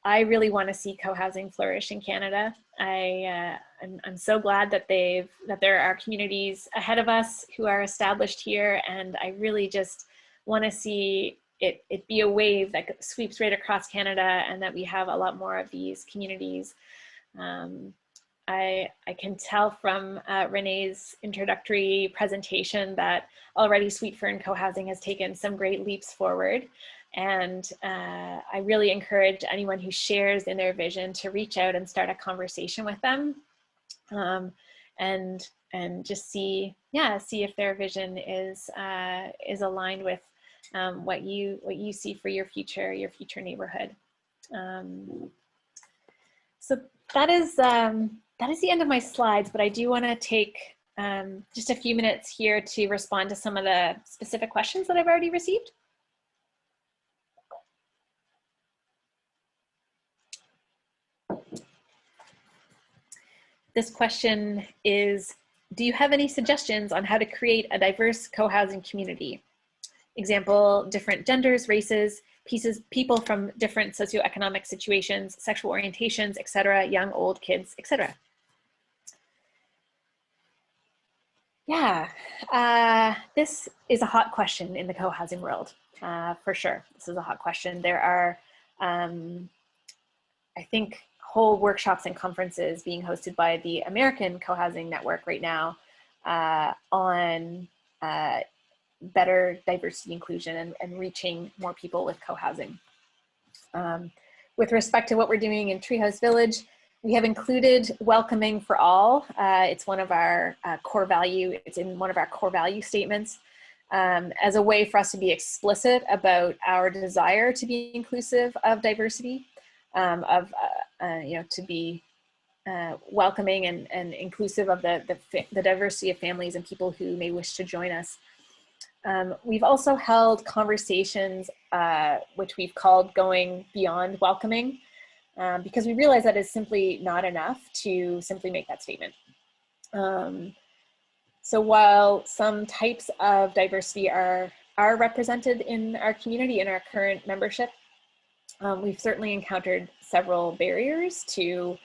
really want to see co-housing flourish in Canada. I'm so glad that there are communities ahead of us who are established here, and I really just want to see it be a wave that sweeps right across Canada, and that we have a lot more of these communities. I can tell from Renee's introductory presentation that already Sweet Fern Co-housing has taken some great leaps forward. And I really encourage anyone who shares in their vision to reach out and start a conversation with them, and just see if their vision is aligned with what you see for your future neighborhood. So that is the end of my slides, but I do want to take just a few minutes here to respond to some of the specific questions that I've already received. This question is, do you have any suggestions on how to create a diverse co-housing community? Example, different genders, races, people from different socioeconomic situations, sexual orientations, etc., young, old, kids, etc. Yeah, this is a hot question in the co-housing world, for sure. This is a hot question. There are, I think, whole workshops and conferences being hosted by the American Co-housing Network right now on better diversity inclusion and reaching more people with co-housing. With respect to what we're doing in Treehouse Village, we have included welcoming for all. It's one of our core value, it's in one of our core value statements as a way for us to be explicit about our desire to be inclusive of diversity, to be welcoming and inclusive of the diversity of families and people who may wish to join us. We've also held conversations, which we've called Going Beyond Welcoming, because we realize that is simply not enough to simply make that statement. So while some types of diversity are represented in our community, in our current membership, we've certainly encountered several barriers to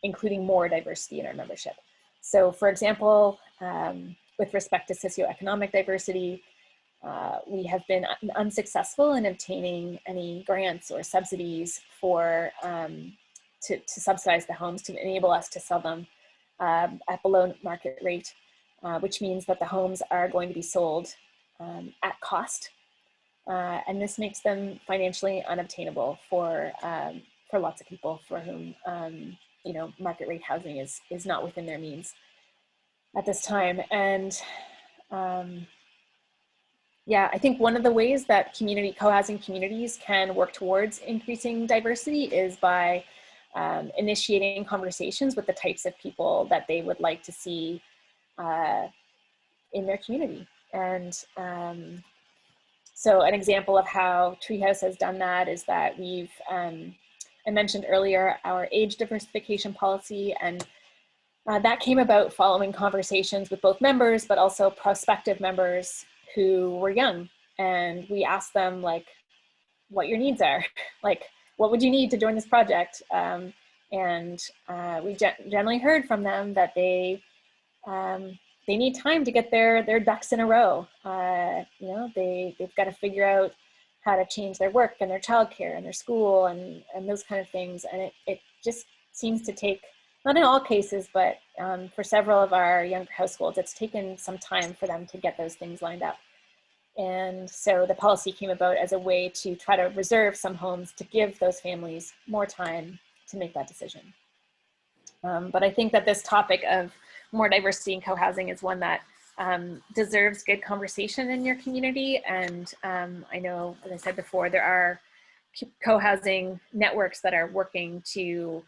including more diversity in our membership. So for example, with respect to socioeconomic diversity, we have been unsuccessful in obtaining any grants or subsidies for to subsidize the homes to enable us to sell them at below market rate, which means that the homes are going to be sold at cost, and this makes them financially unobtainable for lots of people for whom market rate housing is not within their means at this time. And yeah, I think one of the ways that co-housing communities can work towards increasing diversity is by initiating conversations with the types of people that they would like to see in their community. And so an example of how Treehouse has done that is that we've, I mentioned earlier, our age diversification policy, and that came about following conversations with both members, but also prospective members who were young. And we asked them, like, what your needs are. Like, what would you need to join this project? And we generally heard from them that they need time to get their ducks in a row. They've got to figure out how to change their work and their childcare and their school and those kind of things. And it just seems to take, not in all cases, but for several of our younger households, it's taken some time for them to get those things lined up. And so the policy came about as a way to try to reserve some homes to give those families more time to make that decision. But I think that this topic of more diversity in co-housing is one that deserves good conversation in your community. And I know, as I said before, there are co-housing networks that are working to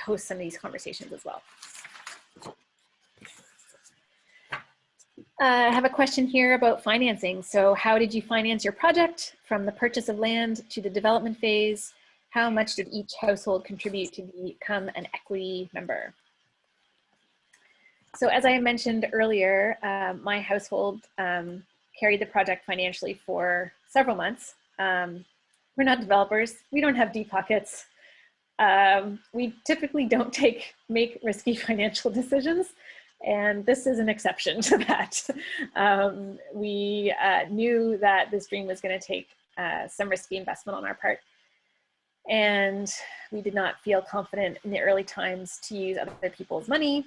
host some of these conversations as well. I have a question here about financing. So how did you finance your project from the purchase of land to the development phase? How much did each household contribute to become an equity member? So as I mentioned earlier, my household carried the project financially for several months. We're not developers. We don't have deep pockets. We typically don't make risky financial decisions. And this is an exception to that. We knew that this dream was going to take some risky investment on our part. And we did not feel confident in the early times to use other people's money.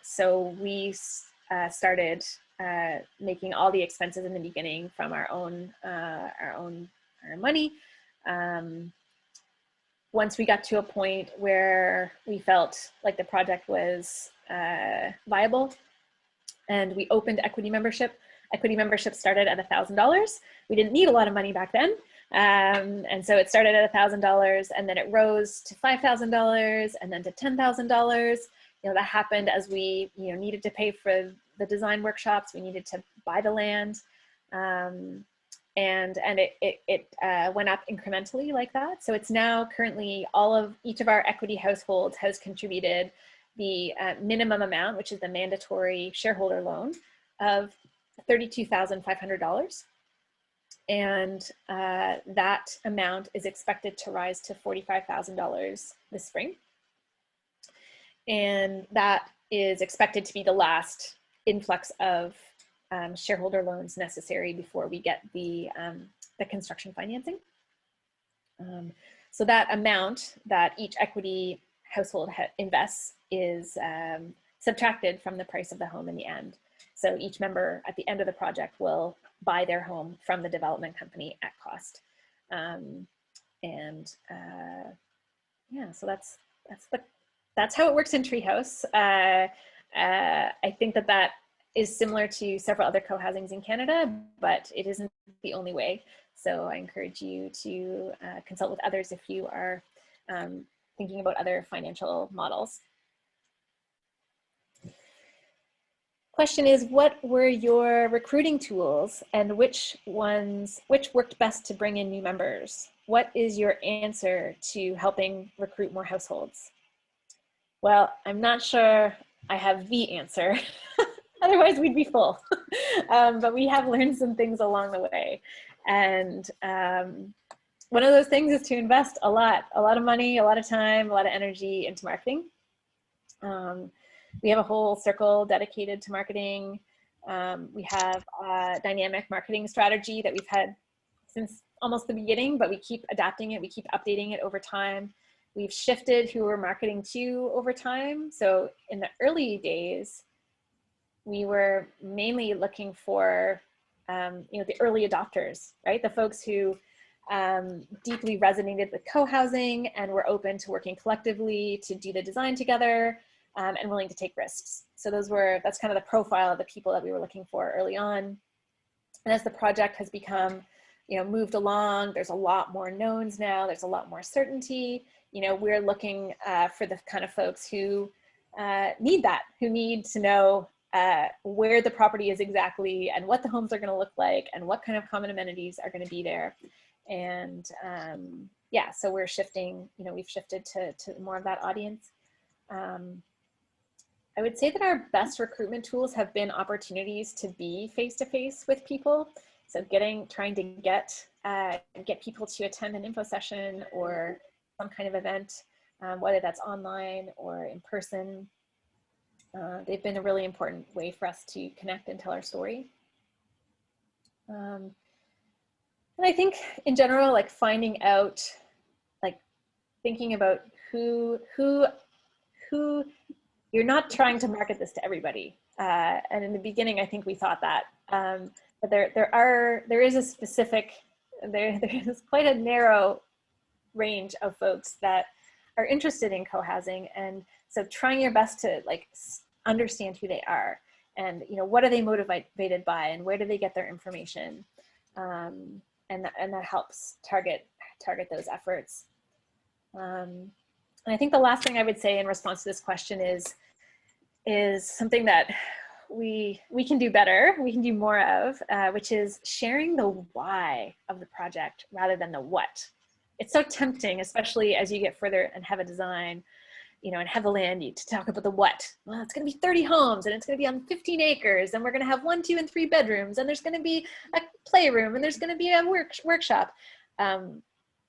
So we started making all the expenses in the beginning from our own money. Once we got to a point where we felt like the project was viable, and we opened equity membership. Equity membership started at $1,000. We didn't need a lot of money back then. And so it started at $1,000, and then it rose to $5,000, and then to $10,000. You know, that happened as we, needed to pay for the design workshops. We needed to buy the land, and it went up incrementally like that. So it's now currently each of our equity households has contributed the minimum amount, which is the mandatory shareholder loan, of $32,500. And that amount is expected to rise to $45,000 this spring. And that is expected to be the last influx of shareholder loans necessary before we get the construction financing. So that amount that each equity household invests is subtracted from the price of the home in the end. So each member at the end of the project will buy their home from the development company at cost. Yeah, so that's how it works in Treehouse. I think that is similar to several other co-housings in Canada, but it isn't the only way. So I encourage you to consult with others if you are thinking about other financial models. Question is, what were your recruiting tools, and which worked best to bring in new members? What is your answer to helping recruit more households? Well, I'm not sure I have the answer. Otherwise we'd be full. But we have learned some things along the way. And one of those things is to invest a lot of money, a lot of time, a lot of energy into marketing. We have a whole circle dedicated to marketing. We have a dynamic marketing strategy that we've had since almost the beginning, but we keep adapting it. We keep updating it over time. We've shifted who we're marketing to over time. So in the early days, we were mainly looking for, the early adopters, right? The folks who deeply resonated with co-housing and were open to working collectively to do the design together. And willing to take risks. So that's kind of the profile of the people that we were looking for early on. And as the project has become, moved along, there's a lot more knowns now, there's a lot more certainty. We're looking for the kind of folks who need that, who need to know where the property is exactly and what the homes are gonna look like and what kind of common amenities are gonna be there. And yeah, so we're shifting, we've shifted to more of that audience. I would say that our best recruitment tools have been opportunities to be face-to-face with people. So trying to get people to attend an info session or some kind of event, whether that's online or in person. They've been a really important way for us to connect and tell our story. And I think in general, like finding out, like thinking about who you're not trying to market this to everybody. And in the beginning, I think we thought that. But there is a specific, there's quite a narrow range of folks that are interested in co-housing. And so trying your best to like understand who they are and, you know, what are they motivated by and where do they get their information? And that helps target those efforts. And I think the last thing I would say in response to this question is something that we can do better, we can do more of, which is sharing the why of the project rather than the what. It's so tempting, especially as you get further and have a design, you know, and have the land to talk about the what. Well, it's going to be 30 homes and it's going to be on 15 acres and we're going to have 1, 2, and 3 bedrooms and there's going to be a playroom and there's going to be a workshop.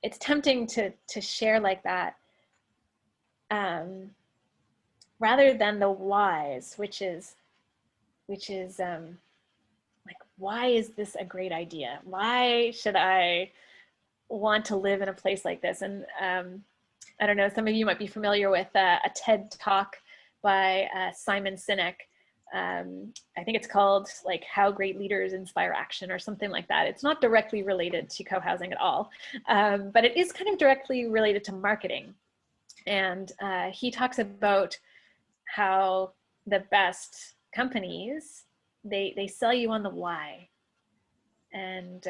It's tempting to share like that rather than the whys, which is like, why is this a great idea? Why should I want to live in a place like this? And I don't know, some of you might be familiar with a TED talk by Simon Sinek. I think it's called like How Great Leaders Inspire Action or something like that. It's not directly related to co-housing at all, but it is kind of directly related to marketing. And he talks about how the best companies, they sell you on the why. And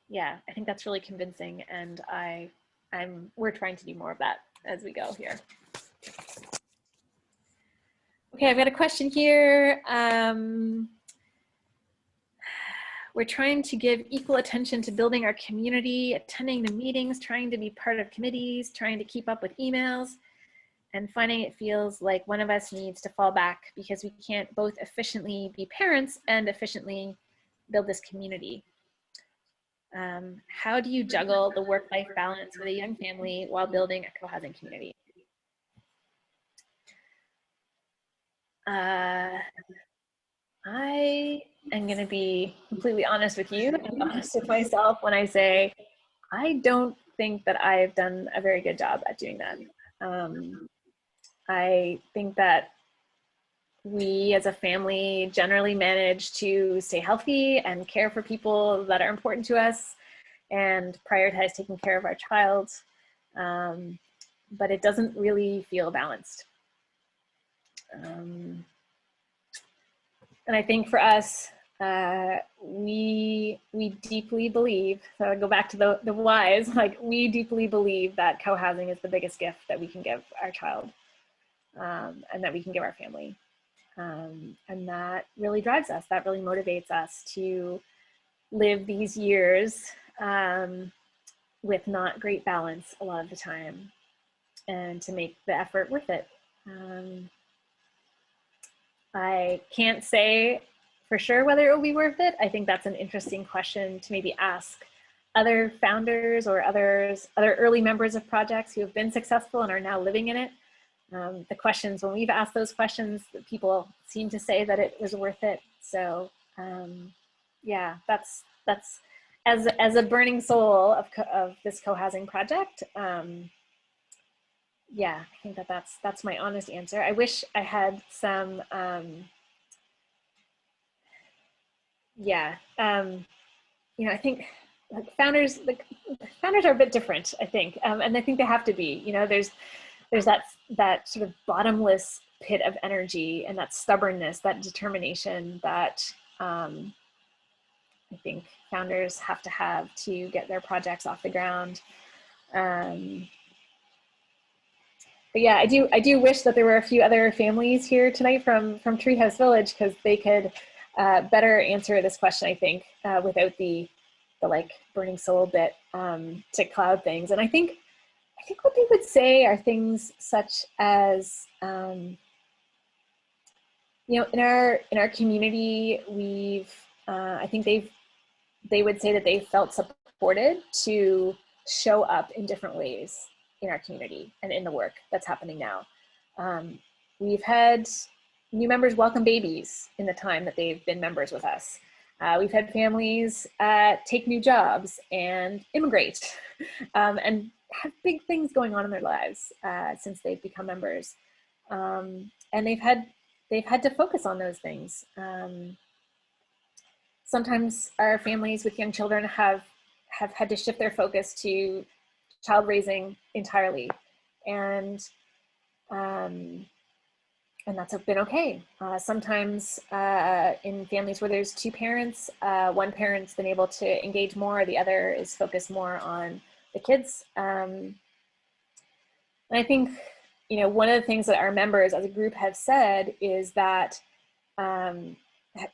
yeah, I think that's really convincing. And we're trying to do more of that as we go here. Okay, I've got a question here. We're trying to give equal attention to building our community, attending the meetings, trying to be part of committees, trying to keep up with emails, and finding it feels like one of us needs to fall back because we can't both efficiently be parents and efficiently build this community. How do you juggle the work-life balance with a young family while building a co-housing community? I am going to be completely honest with you and honest with myself when I say I don't think that I've done a very good job at doing that. I think that we as a family generally manage to stay healthy and care for people that are important to us and prioritize taking care of our child, but it doesn't really feel balanced. And I think for us, we deeply believe, so I go back to the whys, like we deeply believe that co-housing is the biggest gift that we can give our child and that we can give our family. And that really drives us, that really motivates us to live these years with not great balance a lot of the time and to make the effort worth it. I can't say for sure whether it will be worth it. I think that's an interesting question to maybe ask other founders or other early members of projects who have been successful and are now living in it. The questions, when we've asked those questions, people seem to say that it was worth it. So yeah, that's as a burning soul of this co-housing project. Yeah, I think that's my honest answer. I wish I had some, you know, I think like founders are a bit different, I think, and I think they have to be. You know, there's that sort of bottomless pit of energy and that stubbornness, that determination that I think founders have to get their projects off the ground. But yeah, I do wish that there were a few other families here tonight from Treehouse Village because they could better answer this question, I think, without the like burning soul bit to cloud things. And I think what they would say are things such as, you know, in our community, we've I think they would say that they felt supported to show up in different ways in our community and in the work that's happening now. We've had new members welcome babies in the time that they've been members with us. We've had families take new jobs and immigrate and have big things going on in their lives since they've become members. And they've had they've had to focus on those things. Sometimes our families with young children have had to shift their focus to child raising entirely, and that's been okay. Sometimes in families where there's two parents, one parent's been able to engage more, the other is focused more on the kids. And I think, you know, one of the things that our members as a group have said is that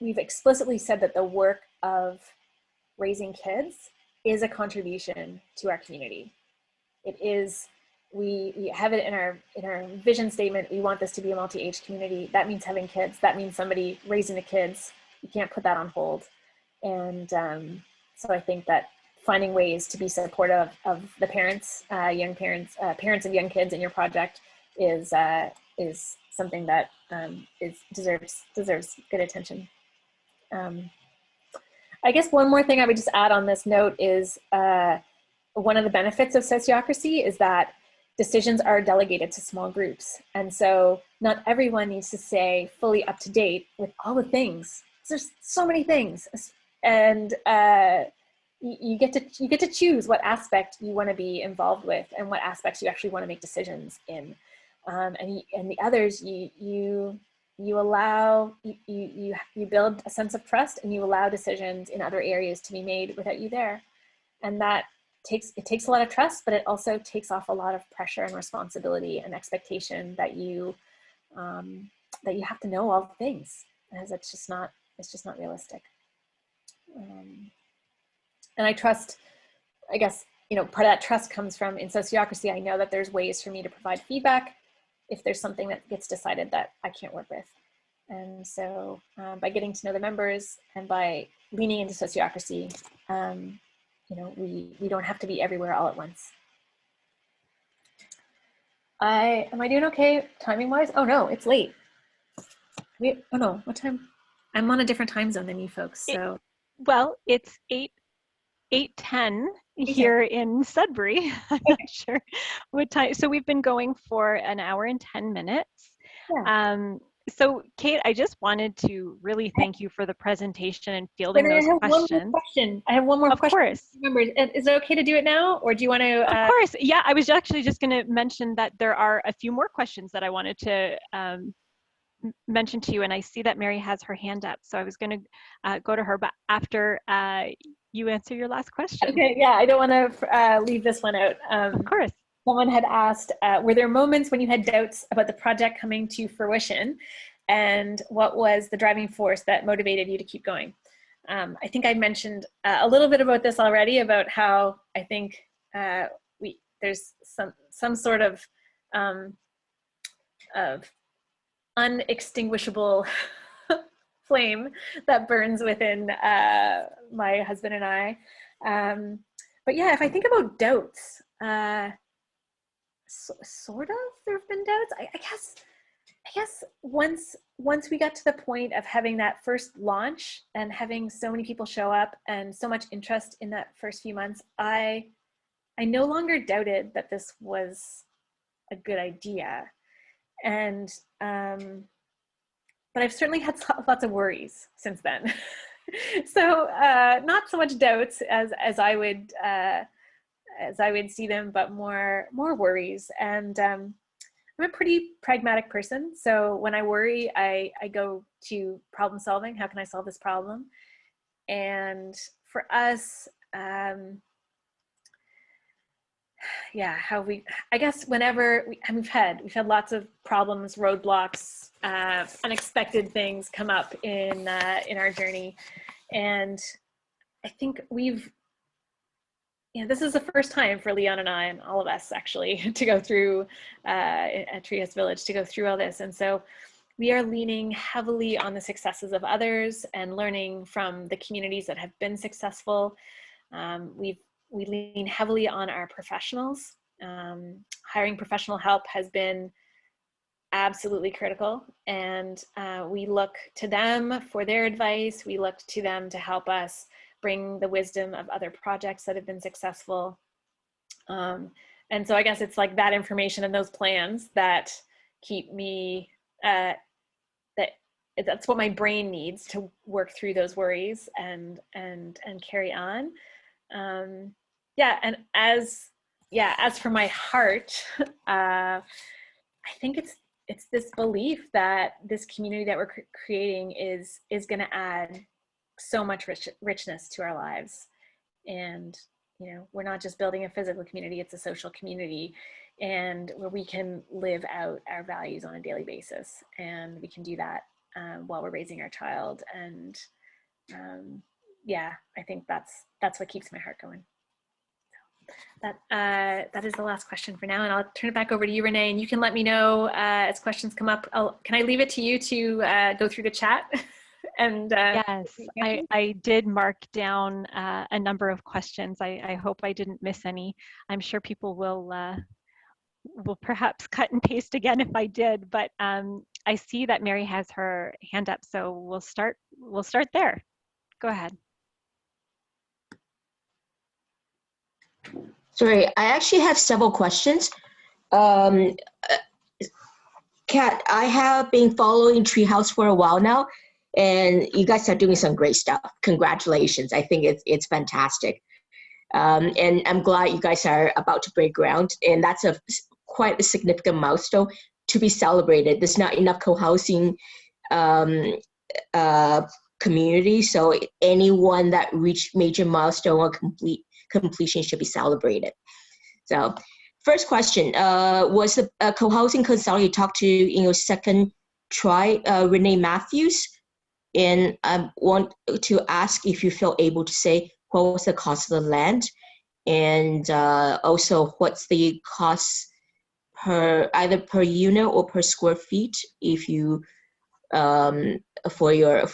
we've explicitly said that the work of raising kids is a contribution to our community. It is, we have it in our vision statement. We want this to be a multi-age community. That means having kids. That means somebody raising the kids. You can't put that on hold. And so I think that finding ways to be supportive of the parents, young parents, parents of young kids in your project is something that deserves good attention. I guess one more thing I would just add on this note is one of the benefits of sociocracy is that decisions are delegated to small groups. And so not everyone needs to stay fully up to date with all the things. There's so many things. And you get to choose what aspect you want to be involved with and what aspects you actually want to make decisions in. And the others, you allow, you build a sense of trust, and you allow decisions in other areas to be made without you there. And that takes a lot of trust, but it also takes off a lot of pressure and responsibility and expectation that you have to know all the things, as it's just not realistic. And I trust, I guess, you know, part of that trust comes from, in sociocracy, I know that there's ways for me to provide feedback if there's something that gets decided that I can't work with. And so by getting to know the members and by leaning into sociocracy, you know, we don't have to be everywhere all at once. Am I doing okay timing wise? Oh no, it's late. Wait, oh no, what time? I'm on a different time zone than you folks, so. Well, it's 8:10 here in Sudbury. I'm not sure what time. So we've been going for an hour and 10 minutes. Yeah. So Kate, I just wanted to really thank you for the presentation and fielding those questions. I have one more question. Of course. Remember, is it okay to do it now, or do you want to? Of course. Yeah, I was actually just going to mention that there are a few more questions that I wanted to mention to you, and I see that Mary has her hand up, so I was going to go to her, but after you answer your last question. Okay. Yeah, I don't want to leave this one out. Of course. Someone had asked, were there moments when you had doubts about the project coming to fruition, and what was the driving force that motivated you to keep going? I think I mentioned a little bit about this already, about how I think there's some sort of unextinguishable flame that burns within my husband and I. But yeah, if I think about doubts, sort of, there have been doubts. I guess once we got to the point of having that first launch and having so many people show up and so much interest in that first few months, I no longer doubted that this was a good idea. And but I've certainly had lots of worries since then. So not so much doubts as I would see them, but more worries. And I'm a pretty pragmatic person. So when I worry, I go to problem solving. How can I solve this problem? And for us, yeah, I guess whenever we've had lots of problems, roadblocks, unexpected things come up in our journey. And I think this is the first time for Leon and I and all of us actually to go through at Treehouse Village, to go through all this. And so we are leaning heavily on the successes of others and learning from the communities that have been successful. We lean heavily on our professionals. Hiring professional help has been absolutely critical, and we look to them for their advice. We look to them to help us bring the wisdom of other projects that have been successful. And so I guess it's like that information and those plans that keep me, that that's what my brain needs to work through those worries and carry on. Yeah, and as for my heart, I think it's this belief that this community that we're creating is going to add so much richness to our lives. And we're not just building a physical community, it's a social community, and where we can live out our values on a daily basis, and we can do that while we're raising our child. And yeah, I think that's what keeps my heart going. That is the last question for now, and I'll turn it back over to you, Renee, and you can let me know as questions come up. Can I leave it to you to go through the chat? And yes, I did mark down a number of questions. I hope I didn't miss any. I'm sure people will perhaps cut and paste again if I did, but I see that Mary has her hand up, so we'll start there. Go ahead. Sorry, I actually have several questions. Kat, I have been following Treehouse for a while now, and you guys are doing some great stuff. Congratulations. I think it's fantastic. And I'm glad you guys are about to break ground, and that's quite a significant milestone to be celebrated. There's not enough co-housing community, so anyone that reached major milestone or completion should be celebrated. So first question, was the co-housing consultant you talked to in your second try, Renee Matthews? And I want to ask if you feel able to say what was the cost of the land, and also what's the cost either per unit or per square feet if you for your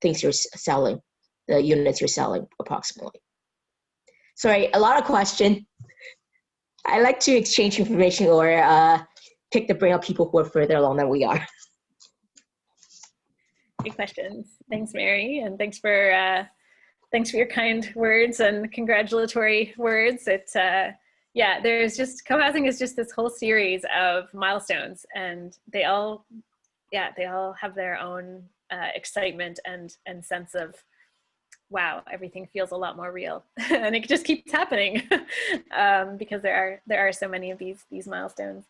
things you're selling, the units you're selling approximately. Sorry, a lot of questions. I like to exchange information or pick the brain of people who are further along than we are. Good questions. Thanks, Mary, and thanks for your kind words and congratulatory words. Yeah, there's just co-housing is just this whole series of milestones, and they all have their own excitement and sense of, wow, everything feels a lot more real, and it just keeps happening because there are so many of these milestones.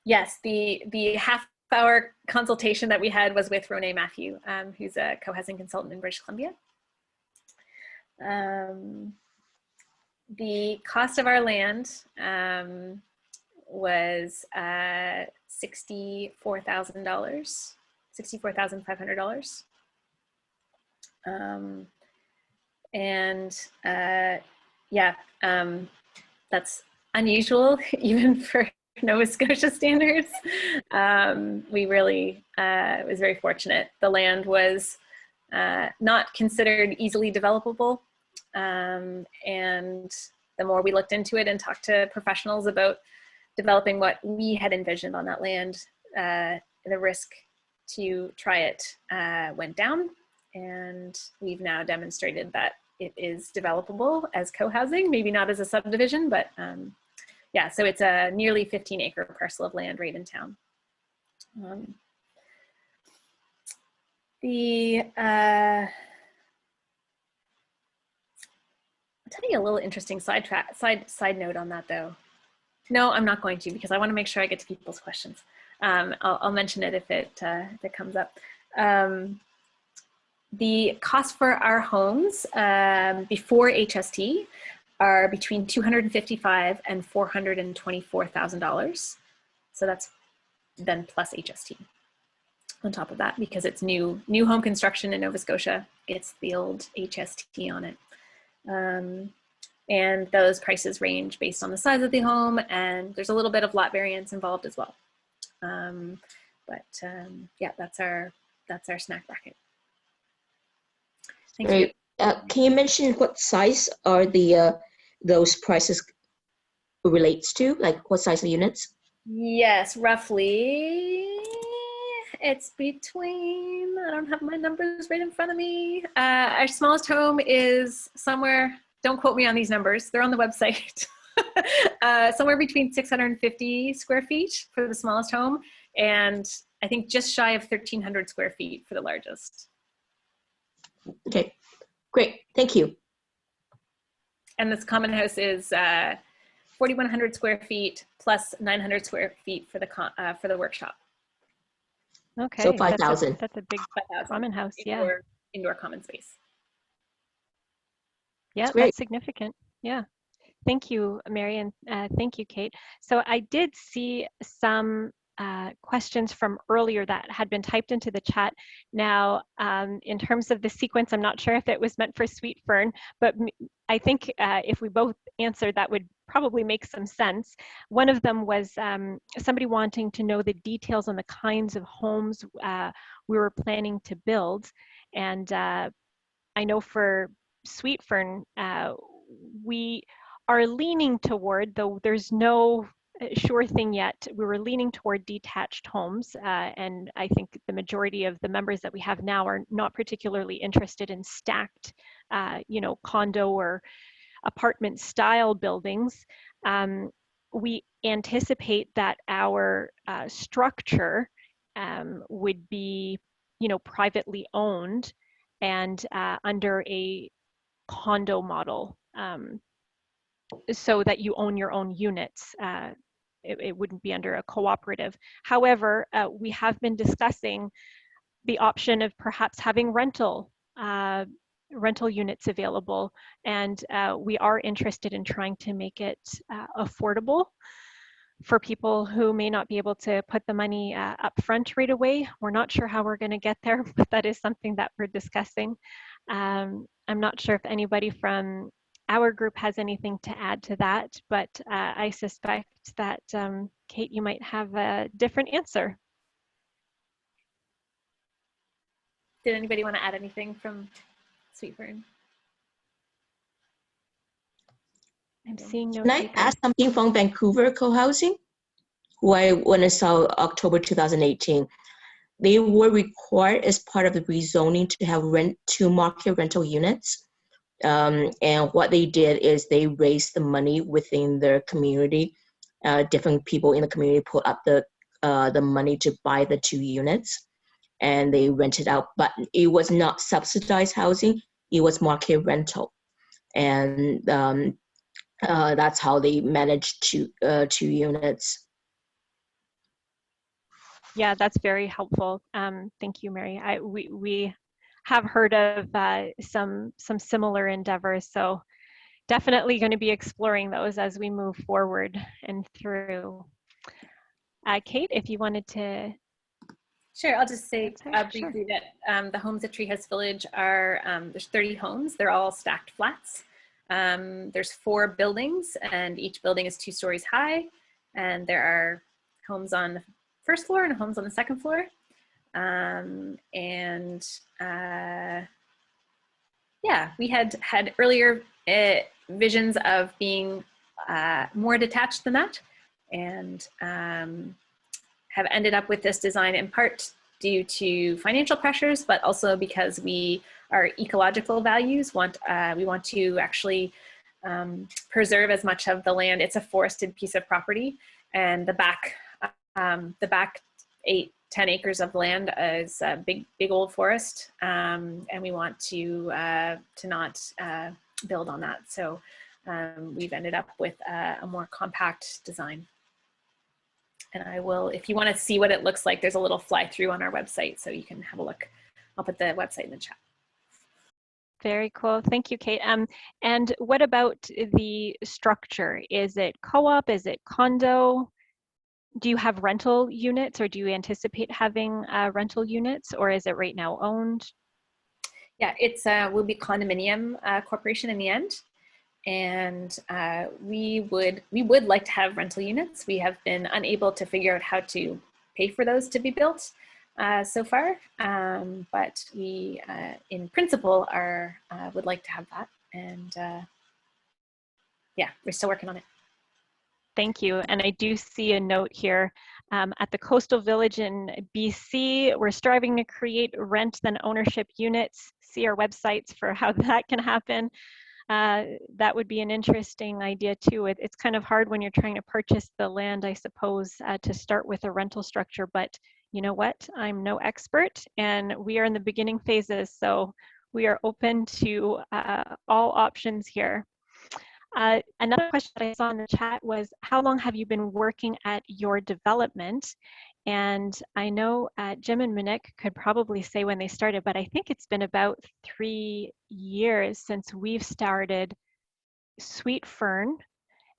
Yes, the half-hour consultation that we had was with Renee Matthew, who's a co-housing consultant in British Columbia. The cost of our land was $64,500. That's unusual even for Nova Scotia standards. We really was very fortunate. The land was not considered easily developable, and the more we looked into it and talked to professionals about developing what we had envisioned on that land, the risk to try it went down, and we've now demonstrated that it is developable as co-housing, maybe not as a subdivision, but yeah, so it's a nearly 15-acre parcel of land right in town. I'll tell you a little interesting side note on that, though. No, I'm not going to, because I want to make sure I get to people's questions. I'll mention it if it comes up. The cost for our homes before HST are between $255,000 and $424,000. So that's then plus HST on top of that, because it's new home construction in Nova Scotia. It's the old HST on it. And those prices range based on the size of the home, and there's a little bit of lot variance involved as well. Yeah, that's our snack bracket. Thank you. Can you mention what size are those prices relates to? Like what size of units? Yes, roughly. It's between, I don't have my numbers right in front of me. Our smallest home is somewhere, don't quote me on these numbers, they're on the website. Somewhere between 650 square feet for the smallest home, and I think just shy of 1,300 square feet for the largest. Okay, great, thank you. And this common house is 4,100 square feet plus 900 square feet for the workshop. Okay, So 5,000. that's a big 5,000 common house. Yeah, indoor common space. yeah, great. that's significant. Yeah. Thank you, Mary, and thank you, Kate. So I did see some questions from earlier that had been typed into the chat. Now, in terms of the sequence, I'm not sure if it was meant for Sweet Fern, but I think if we both answered, that would probably make some sense. One of them was somebody wanting to know the details on the kinds of homes we were planning to build. And I know for Sweet Fern, we are leaning toward, though there's no sure thing yet, we were leaning toward detached homes. And I think the majority of the members that we have now are not particularly interested in stacked, condo or apartment style buildings. We anticipate that our structure would be, privately owned and under a condo model. So that you own your own units. It wouldn't be under a cooperative. However, we have been discussing the option of perhaps having rental units available, and we are interested in trying to make it affordable for people who may not be able to put the money up front right away. We're not sure how we're going to get there, but that is something that we're discussing. I'm not sure if anybody from our group has anything to add to that, but I suspect that Kate, you might have a different answer. Did anybody want to add anything from Sweet Fern? I'm seeing no Can I takers. ask something from Vancouver Cohousing, who I went and saw October 2018? They were required as part of the rezoning to have two market rental units. And what they did is they raised the money within their community. Different people in the community put up the money to buy the 2 units, and they rented out. But it was not subsidized housing; it was market rental, and that's how they managed 2 units. Yeah, that's very helpful. Thank you, Mary. We have heard of some similar endeavors, so definitely going to be exploring those as we move forward and through. Kate, if you wanted to. Sure, I'll just say briefly Sure. that the homes at Treehouse Village are, there's 30 homes. They're all stacked flats. There's 4 buildings, and each building is 2 stories high. And there are homes on the first floor and homes on the second floor. Yeah, we had earlier visions of being more detached than that, and have ended up with this design in part due to financial pressures, but also because our ecological values we want to actually preserve as much of the land. It's a forested piece of property, and the back 8-10 acres of land is a big old forest, and we want to not build on that. So we've ended up with a more compact design. And I will, if you want to see what it looks like, there's a little fly through on our website, so you can have a look. I'll put the website in the chat. Very cool. Thank you, Kate. And what about the structure? Is it co-op? Is it condo? Do you have rental units, or do you anticipate having rental units, or is it right now owned? Yeah, it's will be condominium corporation in the end. And we would like to have rental units. We have been unable to figure out how to pay for those to be built so far, but we, in principle, would like to have that. And yeah, we're still working on it. Thank you. And I do see a note here at the Coastal Village in BC, we're striving to create rent then ownership units. See our websites for how that can happen. That would be an interesting idea too. It's kind of hard when you're trying to purchase the land, I suppose, to start with a rental structure, but you know what, I'm no expert and we are in the beginning phases, so we are open to all options here. Another question that I saw in the chat was, how long have you been working at your development? And I know Jim and Monique could probably say when they started, but I think it's been about 3 years since we've started Sweet Fern.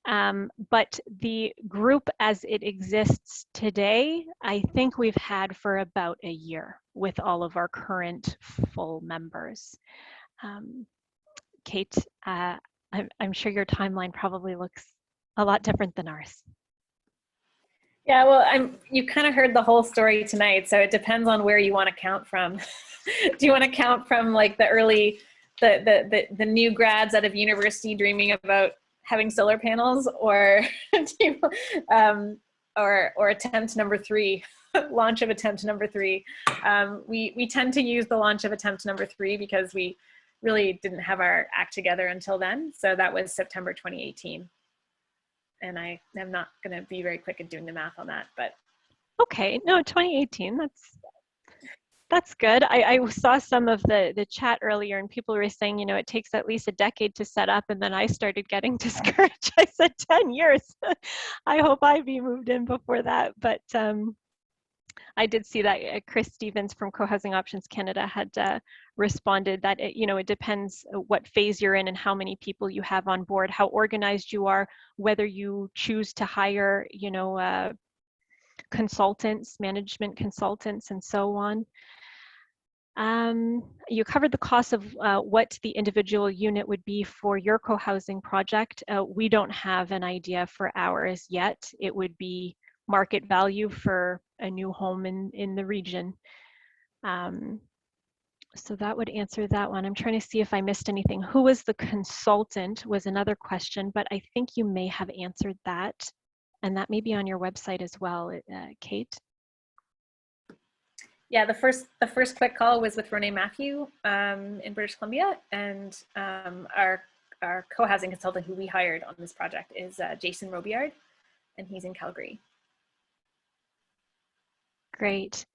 But the group as it exists today, I think we've had for about a year with all of our current full members. Kate, I'm sure your timeline probably looks a lot different than ours. Yeah, well, you kind of heard the whole story tonight, so it depends on where you want to count from. Do you want to count from like the early, the new grads out of university dreaming about having solar panels, or do you, or attempt number 3, launch of attempt number 3? We tend to use the launch of attempt number 3 because we really didn't have our act together until then. So that was September 2018. And I am not going to be very quick at doing the math on that, but. Okay, no, 2018, that's good. I saw some of the chat earlier and people were saying, you know, it takes at least a decade to set up, and then I started getting discouraged. I said 10 years. I hope I'd be moved in before that, but I did see that Chris Stevens from Cohousing Options Canada had responded that it depends what phase you're in and how many people you have on board, how organized you are, whether you choose to hire, consultants, management consultants, and so on. You covered the cost of what the individual unit would be for your co-housing project. We don't have an idea for ours yet. It would be market value for a new home in the region. So that would answer that one. I'm trying to see if I missed anything. Who was the consultant was another question, but I think you may have answered that. And that may be on your website as well, Kate. Yeah, the first quick call was with Renee Matthew in British Columbia, and our co-housing consultant who we hired on this project is Jason Robillard, and he's in Calgary. Great.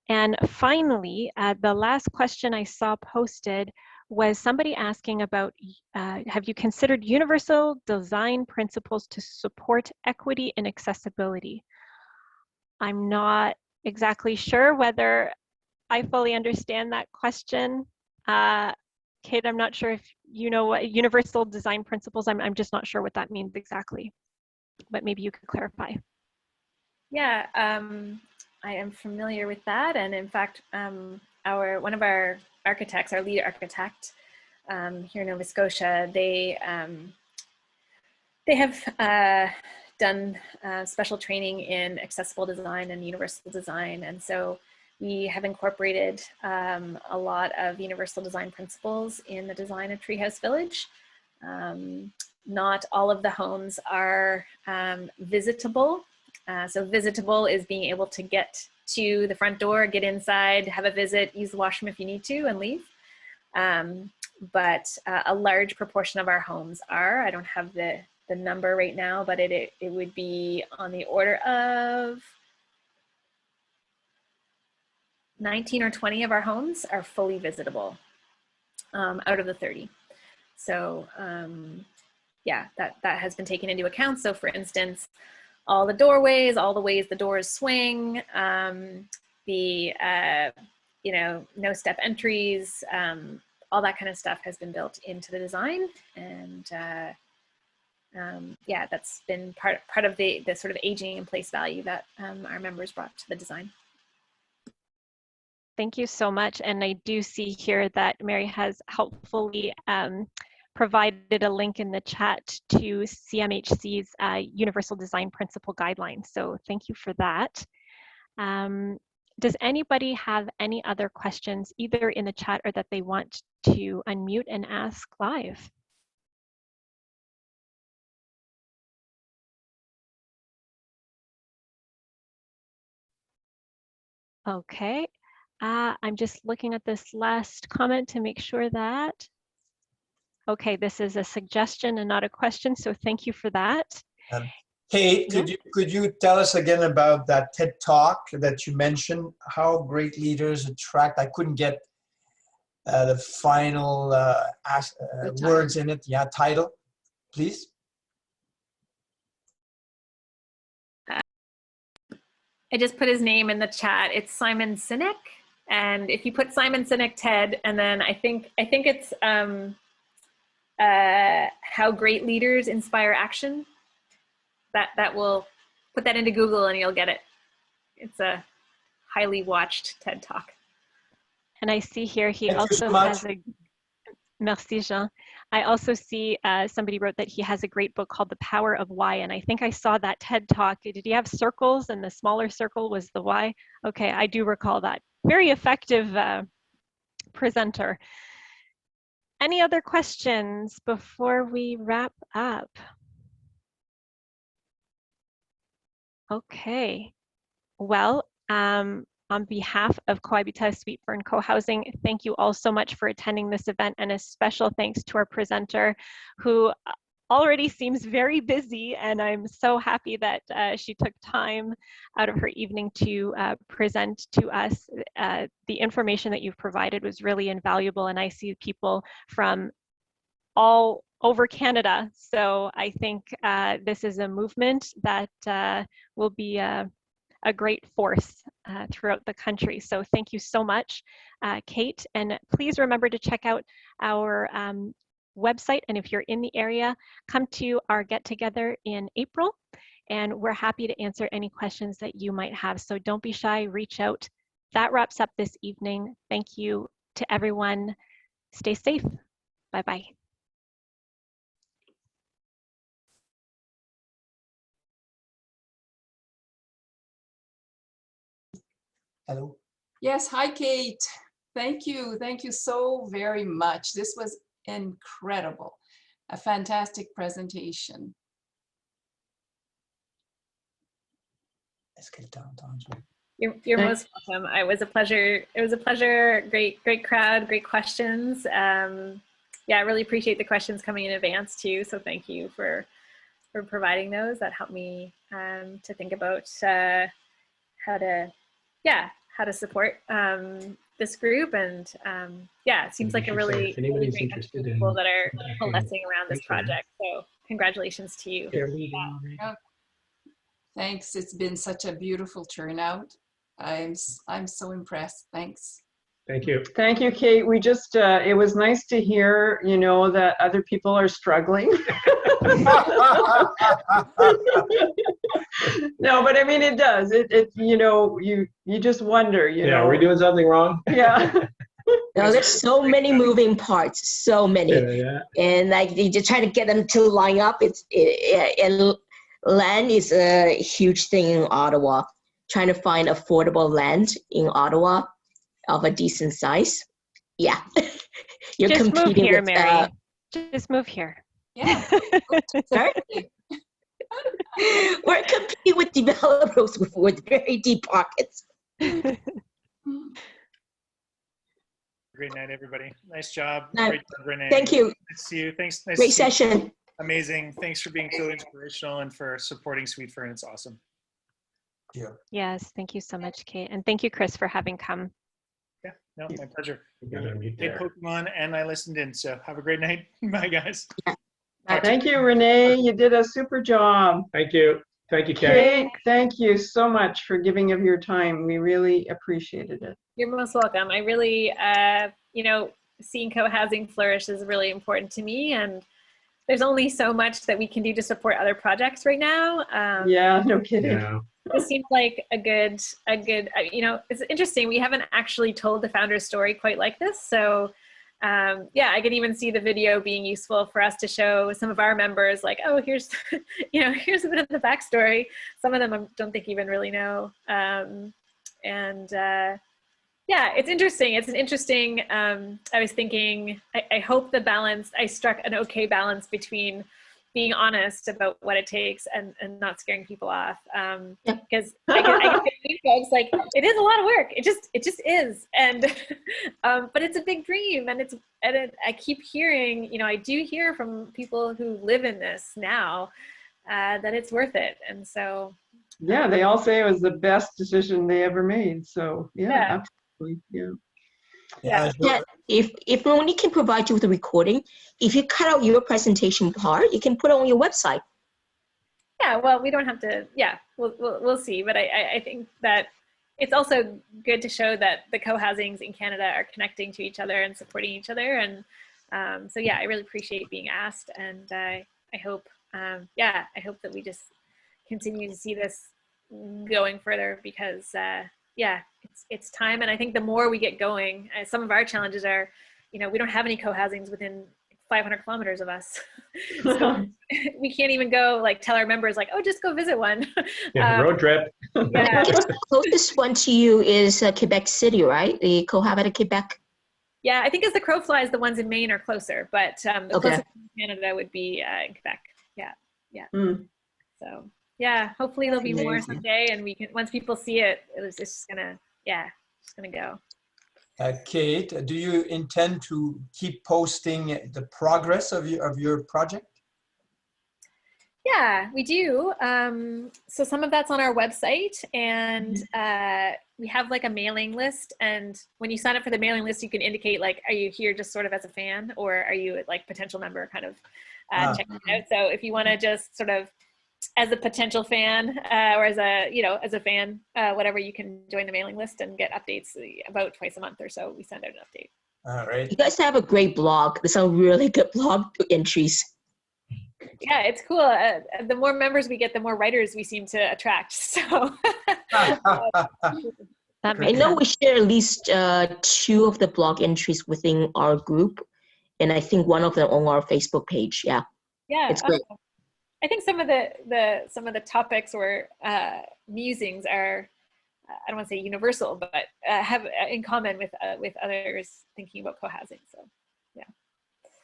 And finally, the last question I saw posted was somebody asking about, have you considered universal design principles to support equity and accessibility? I'm not exactly sure whether I fully understand that question. Kate, I'm not sure if you know what universal design principles, I'm just not sure what that means exactly, but maybe you could clarify. Yeah, I am familiar with that, and in fact, one of our architects, our lead architect here in Nova Scotia, they have done special training in accessible design and universal design, and so we have incorporated a lot of universal design principles in the design of Treehouse Village. Not all of the homes are visitable. So visitable is being able to get to the front door, get inside, have a visit, use the washroom if you need to, and leave. But a large proportion of our homes are. I don't have the number right now, but it would be on the order of 19 or 20 of our homes are fully visitable out of the 30. So yeah, that has been taken into account. So for instance, all the doorways, all the ways the doors swing, no step entries, all that kind of stuff has been built into the design. And yeah, that's been part of the sort of aging in place value that our members brought to the design. Thank you so much. And I do see here that Mary has helpfully provided a link in the chat to CMHC's Universal Design Principle Guidelines. So thank you for that. Does anybody have any other questions, either in the chat or that they want to unmute and ask live? Okay. I'm just looking at this last comment to make sure that. Okay, this is a suggestion and not a question, so thank you for that. Kate, Yeah. could you tell us again about that TED Talk that you mentioned? How great leaders attract. I couldn't get the final words in it. Yeah, title, please. I just put his name in the chat. It's Simon Sinek. And if you put Simon Sinek TED, and then I think it's how great leaders inspire action. That will put that into Google and you'll get it. It's a highly watched TED Talk. And I see here he Thank you also so much. has a, merci Jean. I also see somebody wrote that he has a great book called The Power of Why. And I think I saw that TED Talk. Did he have circles and the smaller circle was the why? Okay, I do recall that. Very effective presenter. Any other questions before we wrap up? Okay, well, on behalf of Cohabitat Sweet Fern Co-Housing, thank you all so much for attending this event, and a special thanks to our presenter who already seems very busy, and I'm so happy that she took time out of her evening to present to us. The information that you've provided was really invaluable, and I see people from all over Canada. So I think this is a movement that will be a great force throughout the country. So thank you so much, Kate. And please remember to check out our website. And if you're in the area, come to our get together in April. And we're happy to answer any questions that you might have. So don't be shy, reach out. That wraps up this evening. Thank you to everyone. Stay safe. Bye-bye. Hello. Yes, hi, Kate. Thank you. Thank you so very much. This was incredible. A fantastic presentation. You're most welcome. It was a pleasure. It was a pleasure. Great crowd, great questions. Yeah, I really appreciate the questions coming in advance too. So thank you for providing those. That helped me to think about how to support this group. And yeah, it seems like a really, really great bunch of people that are coalescing around this project. So congratulations to you. Thanks. It's been such a beautiful turnout. I'm so impressed. Thanks. Thank you. Thank you, Kate. We just, it was nice to hear, you know, that other people are struggling. No, but I mean, it does. It you know, you just wonder, you know. Yeah, are we doing something wrong? Yeah. No, there's so many moving parts, so many. Yeah. And like you just try to get them to line up. And land is a huge thing in Ottawa. Trying to find affordable land in Ottawa of a decent size. Yeah. You're just competing move here, with, Mary. Just move here. Yeah. Sorry? We're competing with developers with very deep pockets. Great night, everybody. Nice job. Night. Great job, Renee. Thank you. Nice to see you. Thanks. Nice Great to see you. session. Amazing. Thanks for being so inspirational and for supporting Sweet Fern. It's awesome. Yeah. Yes, thank you so much, Kate. And thank you, Chris, for having come. Yeah, no, my pleasure. You gotta unmute Played there. Pokemon and I listened in. So have a great night. Bye, guys. Thank you, Renee. You did a super job. Thank you. Thank you, Kate. Kate, thank you so much for giving of your time. We really appreciated it. You're most welcome. I really, you know, seeing co-housing flourish is really important to me, and there's only so much that we can do to support other projects right now. Yeah, no kidding. Yeah. This seems like a good, you know, it's interesting. We haven't actually told the founder's story quite like this. So yeah, I can even see the video being useful for us to show some of our members like, oh, here's, you know, here's a bit of the backstory. Some of them I don't think even really know. Yeah, it's interesting. It's an interesting, I was thinking, I hope the balance, I struck an okay balance between being honest about what it takes and not scaring people off. Because I get folks like, it is a lot of work. It just is. And, but it's a big dream. And I keep hearing, you know, I do hear from people who live in this now, that it's worth it. And so, Yeah, they all say it was the best decision they ever made. So yeah, absolutely. Yeah. Yeah, Yeah, if Monique can provide you with a recording, if you cut out your presentation part, you can put it on your website. yeah, well, we don't have to, yeah, we'll see. But I think that it's also good to show that the co-housings in Canada are connecting to each other and supporting each other. And so, yeah, I really appreciate being asked. And I hope, yeah, I hope that we just continue to see this going further because, yeah, it's time. And I think the more we get going, some of our challenges are, we don't have any co-housings within 500 kilometers of us. So we can't even go tell our members oh, just go visit one. Yeah, road trip. Yeah. The closest one to you is Quebec City, right? The Cohabit of Quebec. Yeah, I think as the crow flies, the ones in Maine are closer, but the closest in Canada would be in Quebec. Yeah, yeah. So yeah, hopefully there'll be more someday, and we can once people see it, it's just gonna go. Kate, do you intend to keep posting the progress of your project? Yeah, we do. So some of that's on our website, and we have a mailing list. And when you sign up for the mailing list, you can indicate are you here just sort of as a fan, or are you potential member kind of checking it out. So if you want to just sort of as a potential fan or as a fan, whatever, you can join the mailing list and get updates about twice a month or so. We send out an update. All right. You guys have a great blog. There's some really good blog entries. Yeah, it's cool. The more members we get, the more writers we seem to attract. So I know we share at least 2 of the blog entries within our group, and I think one of them on our Facebook page. Yeah, it's great. I think some of the topics or musings are I don't want to say universal, but have in common with others thinking about co-housing. So yeah.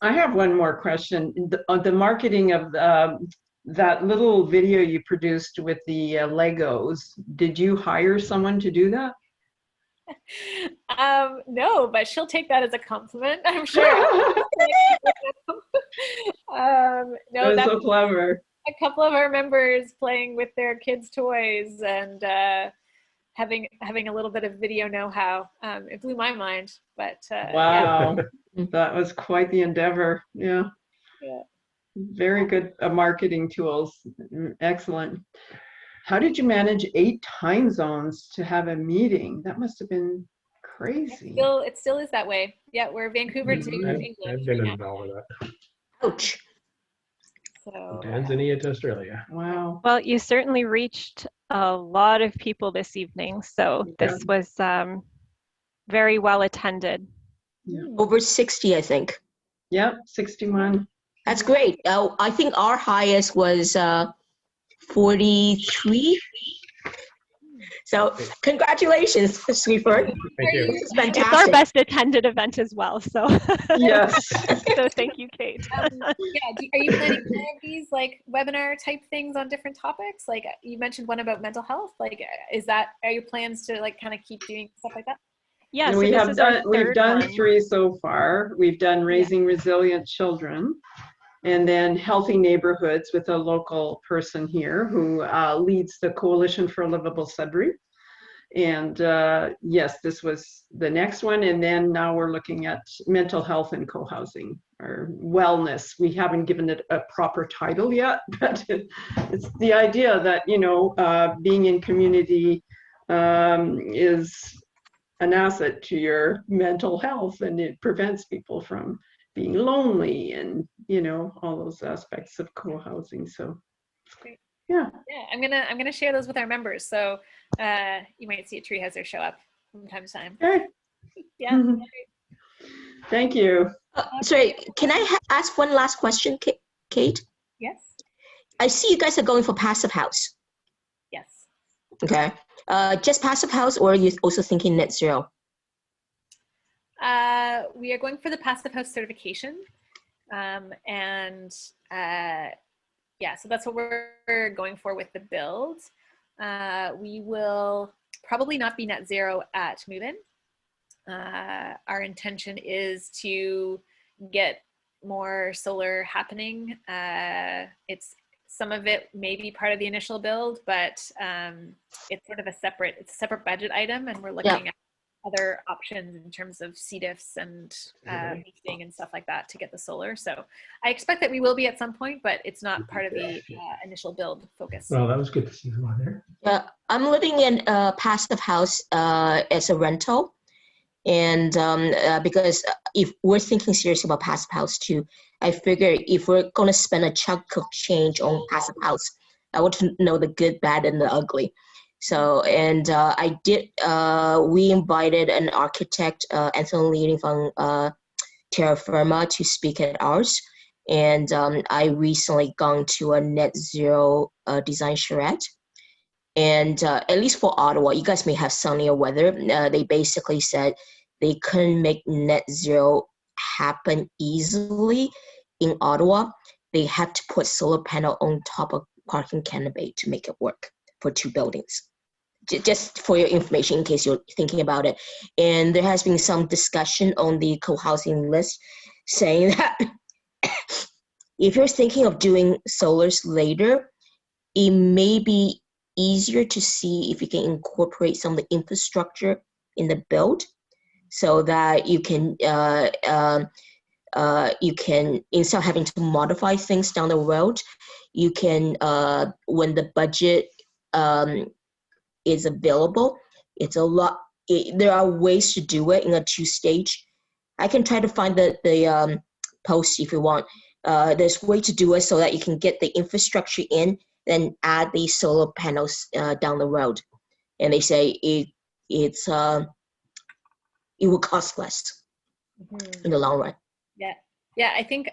I have one more question. On the marketing of that little video you produced with the Legos, did you hire someone to do that? No, but she'll take that as a compliment, I'm sure. No, that's so clever. A couple of our members playing with their kids' toys and having a little bit of video know-how. It blew my mind, but wow, that was quite the endeavor. Yeah. Yeah. Very good marketing tools. Excellent. How did you manage 8 time zones to have a meeting? That must have been crazy. It still is that way. Yeah, we're Vancouver to England. I've been involved with that. Ouch. So, Tanzania to Australia. Wow. Well, you certainly reached a lot of people this evening, so this was very well attended. Yeah. Over 60, I think. Yep, 61. That's great. I think our highest was 43. So congratulations, Sweetford. Thank you. This is fantastic. It's our best attended event as well. So yes. So thank you, Kate. yeah, are you planning more of these webinar type things on different topics? You mentioned one about mental health. Are your plans to kind of keep doing stuff like that? Yeah, so we've done 3 so far. We've done raising resilient children, and then healthy neighborhoods with a local person here who leads the Coalition for a Livable Sudbury. And yes, this was the next one. And then now we're looking at mental health and co-housing or wellness. We haven't given it a proper title yet, but it's the idea that, being in community is an asset to your mental health, and it prevents people from being lonely and, all those aspects of co-housing. So great. Yeah, I'm gonna share those with our members. So you might see a treehouser show up from time to time. Okay. Yeah. Thank you. Sorry, can I ask one last question, Kate? Yes. I see you guys are going for passive house. Yes. Okay. Just passive house, or are you also thinking net zero? We are going for the passive house certification. So that's what we're going for with the build. We will probably not be net zero at move-in. Our intention is to get more solar happening. It's some of it may be part of the initial build, but it's sort of a separate budget item, and we're looking at other options in terms of CDIFs and leasing and stuff like that to get the solar. So I expect that we will be at some point, but it's not part of the initial build focus. Well, that was good to see you on there. I'm living in a passive house as a rental. And because if we're thinking seriously about passive house too, I figure if we're going to spend a chunk of change on passive house, I want to know the good, bad, and the ugly. So, and we invited an architect, Anthony Leading from Terra Firma, to speak at ours. And I recently gone to a net zero design charrette. And at least for Ottawa, you guys may have sunnier weather. They basically said they couldn't make net zero happen easily in Ottawa. They have to put solar panel on top of parking canopy to make it work for 2 buildings. Just for your information, in case you're thinking about it. And there has been some discussion on the co-housing list saying that if you're thinking of doing solars later, it may be easier to see if you can incorporate some of the infrastructure in the build, so that you can instead of having to modify things down the road, you can when the budget is available, there are ways to do it in a 2-stage. I can try to find the post if you want. There's a way to do it so that you can get the infrastructure in, then add these solar panels down the road. And they say it will cost less in the long run. Yeah. I think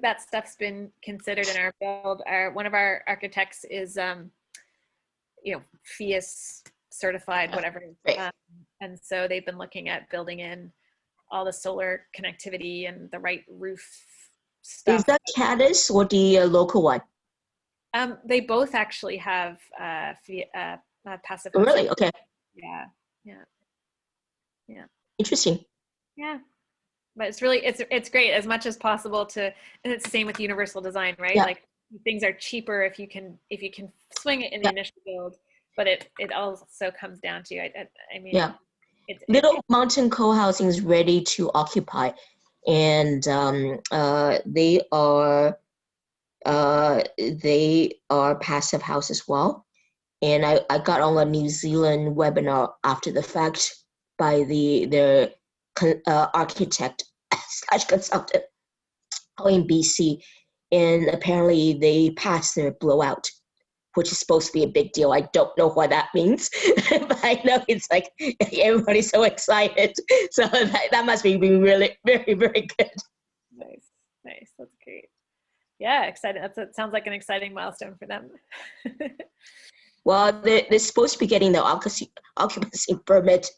that stuff's been considered in our build. One of our architects is, FIAS certified, whatever. Right. And so they've been looking at building in all the solar connectivity and the right roof stuff. Is that Caddis or the local one? They both actually have passive. Oh, really? Okay. Yeah. Interesting. Yeah. But it's really, it's great as much as possible and it's the same with universal design, right? Yeah. Like things are cheaper if you can swing it in the initial build, but it also comes down to, I mean, Little Mountain Co-housing is ready to occupy, and they are passive house as well. And I got on a New Zealand webinar after the fact by their architect / consultant in BC, and apparently they passed their blowout, which is supposed to be a big deal. I don't know what that means, but I know it's like everybody's so excited. So that must be really very, very good. Nice, that's great. Yeah, exciting. That sounds like an exciting milestone for them. Well, they're supposed to be getting the occupancy permit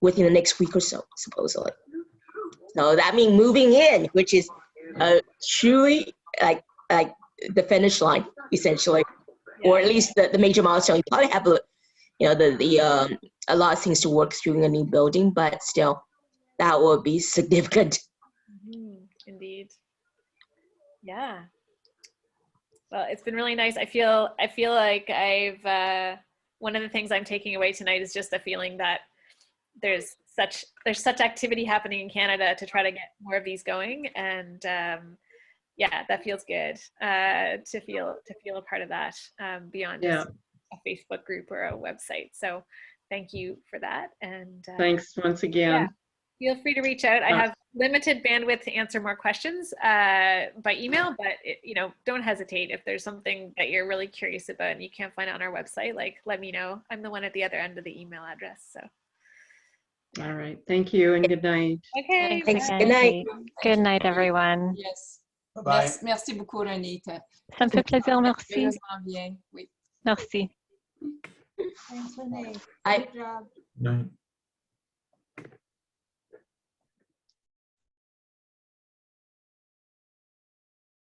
within the next week or so, supposedly. So that means moving in, which is truly like the finish line, essentially, or at least the major milestone. You probably have a lot of things to work through in a new building, but still, that will be significant. Indeed. Yeah. Well, it's been really nice. I feel like one of the things I'm taking away tonight is just the feeling that there's such activity happening in Canada to try to get more of these going, and that feels good to feel a part of that beyond just a Facebook group or a website. So thank you for that, and thanks once again. Feel free to reach out. I have limited bandwidth to answer more questions by email, but don't hesitate if there's something that you're really curious about and you can't find it on our website. Let me know. I'm the one at the other end of the email address. So. All right. Thank you and good night. Okay. Thanks. Good night. Good night, everyone. Yes. Bye-bye. Merci beaucoup, Renita. Ça me fait plaisir, merci. Sérieusement bien. Oui. Merci. Thanks, Renee. Bye. Good job. Night.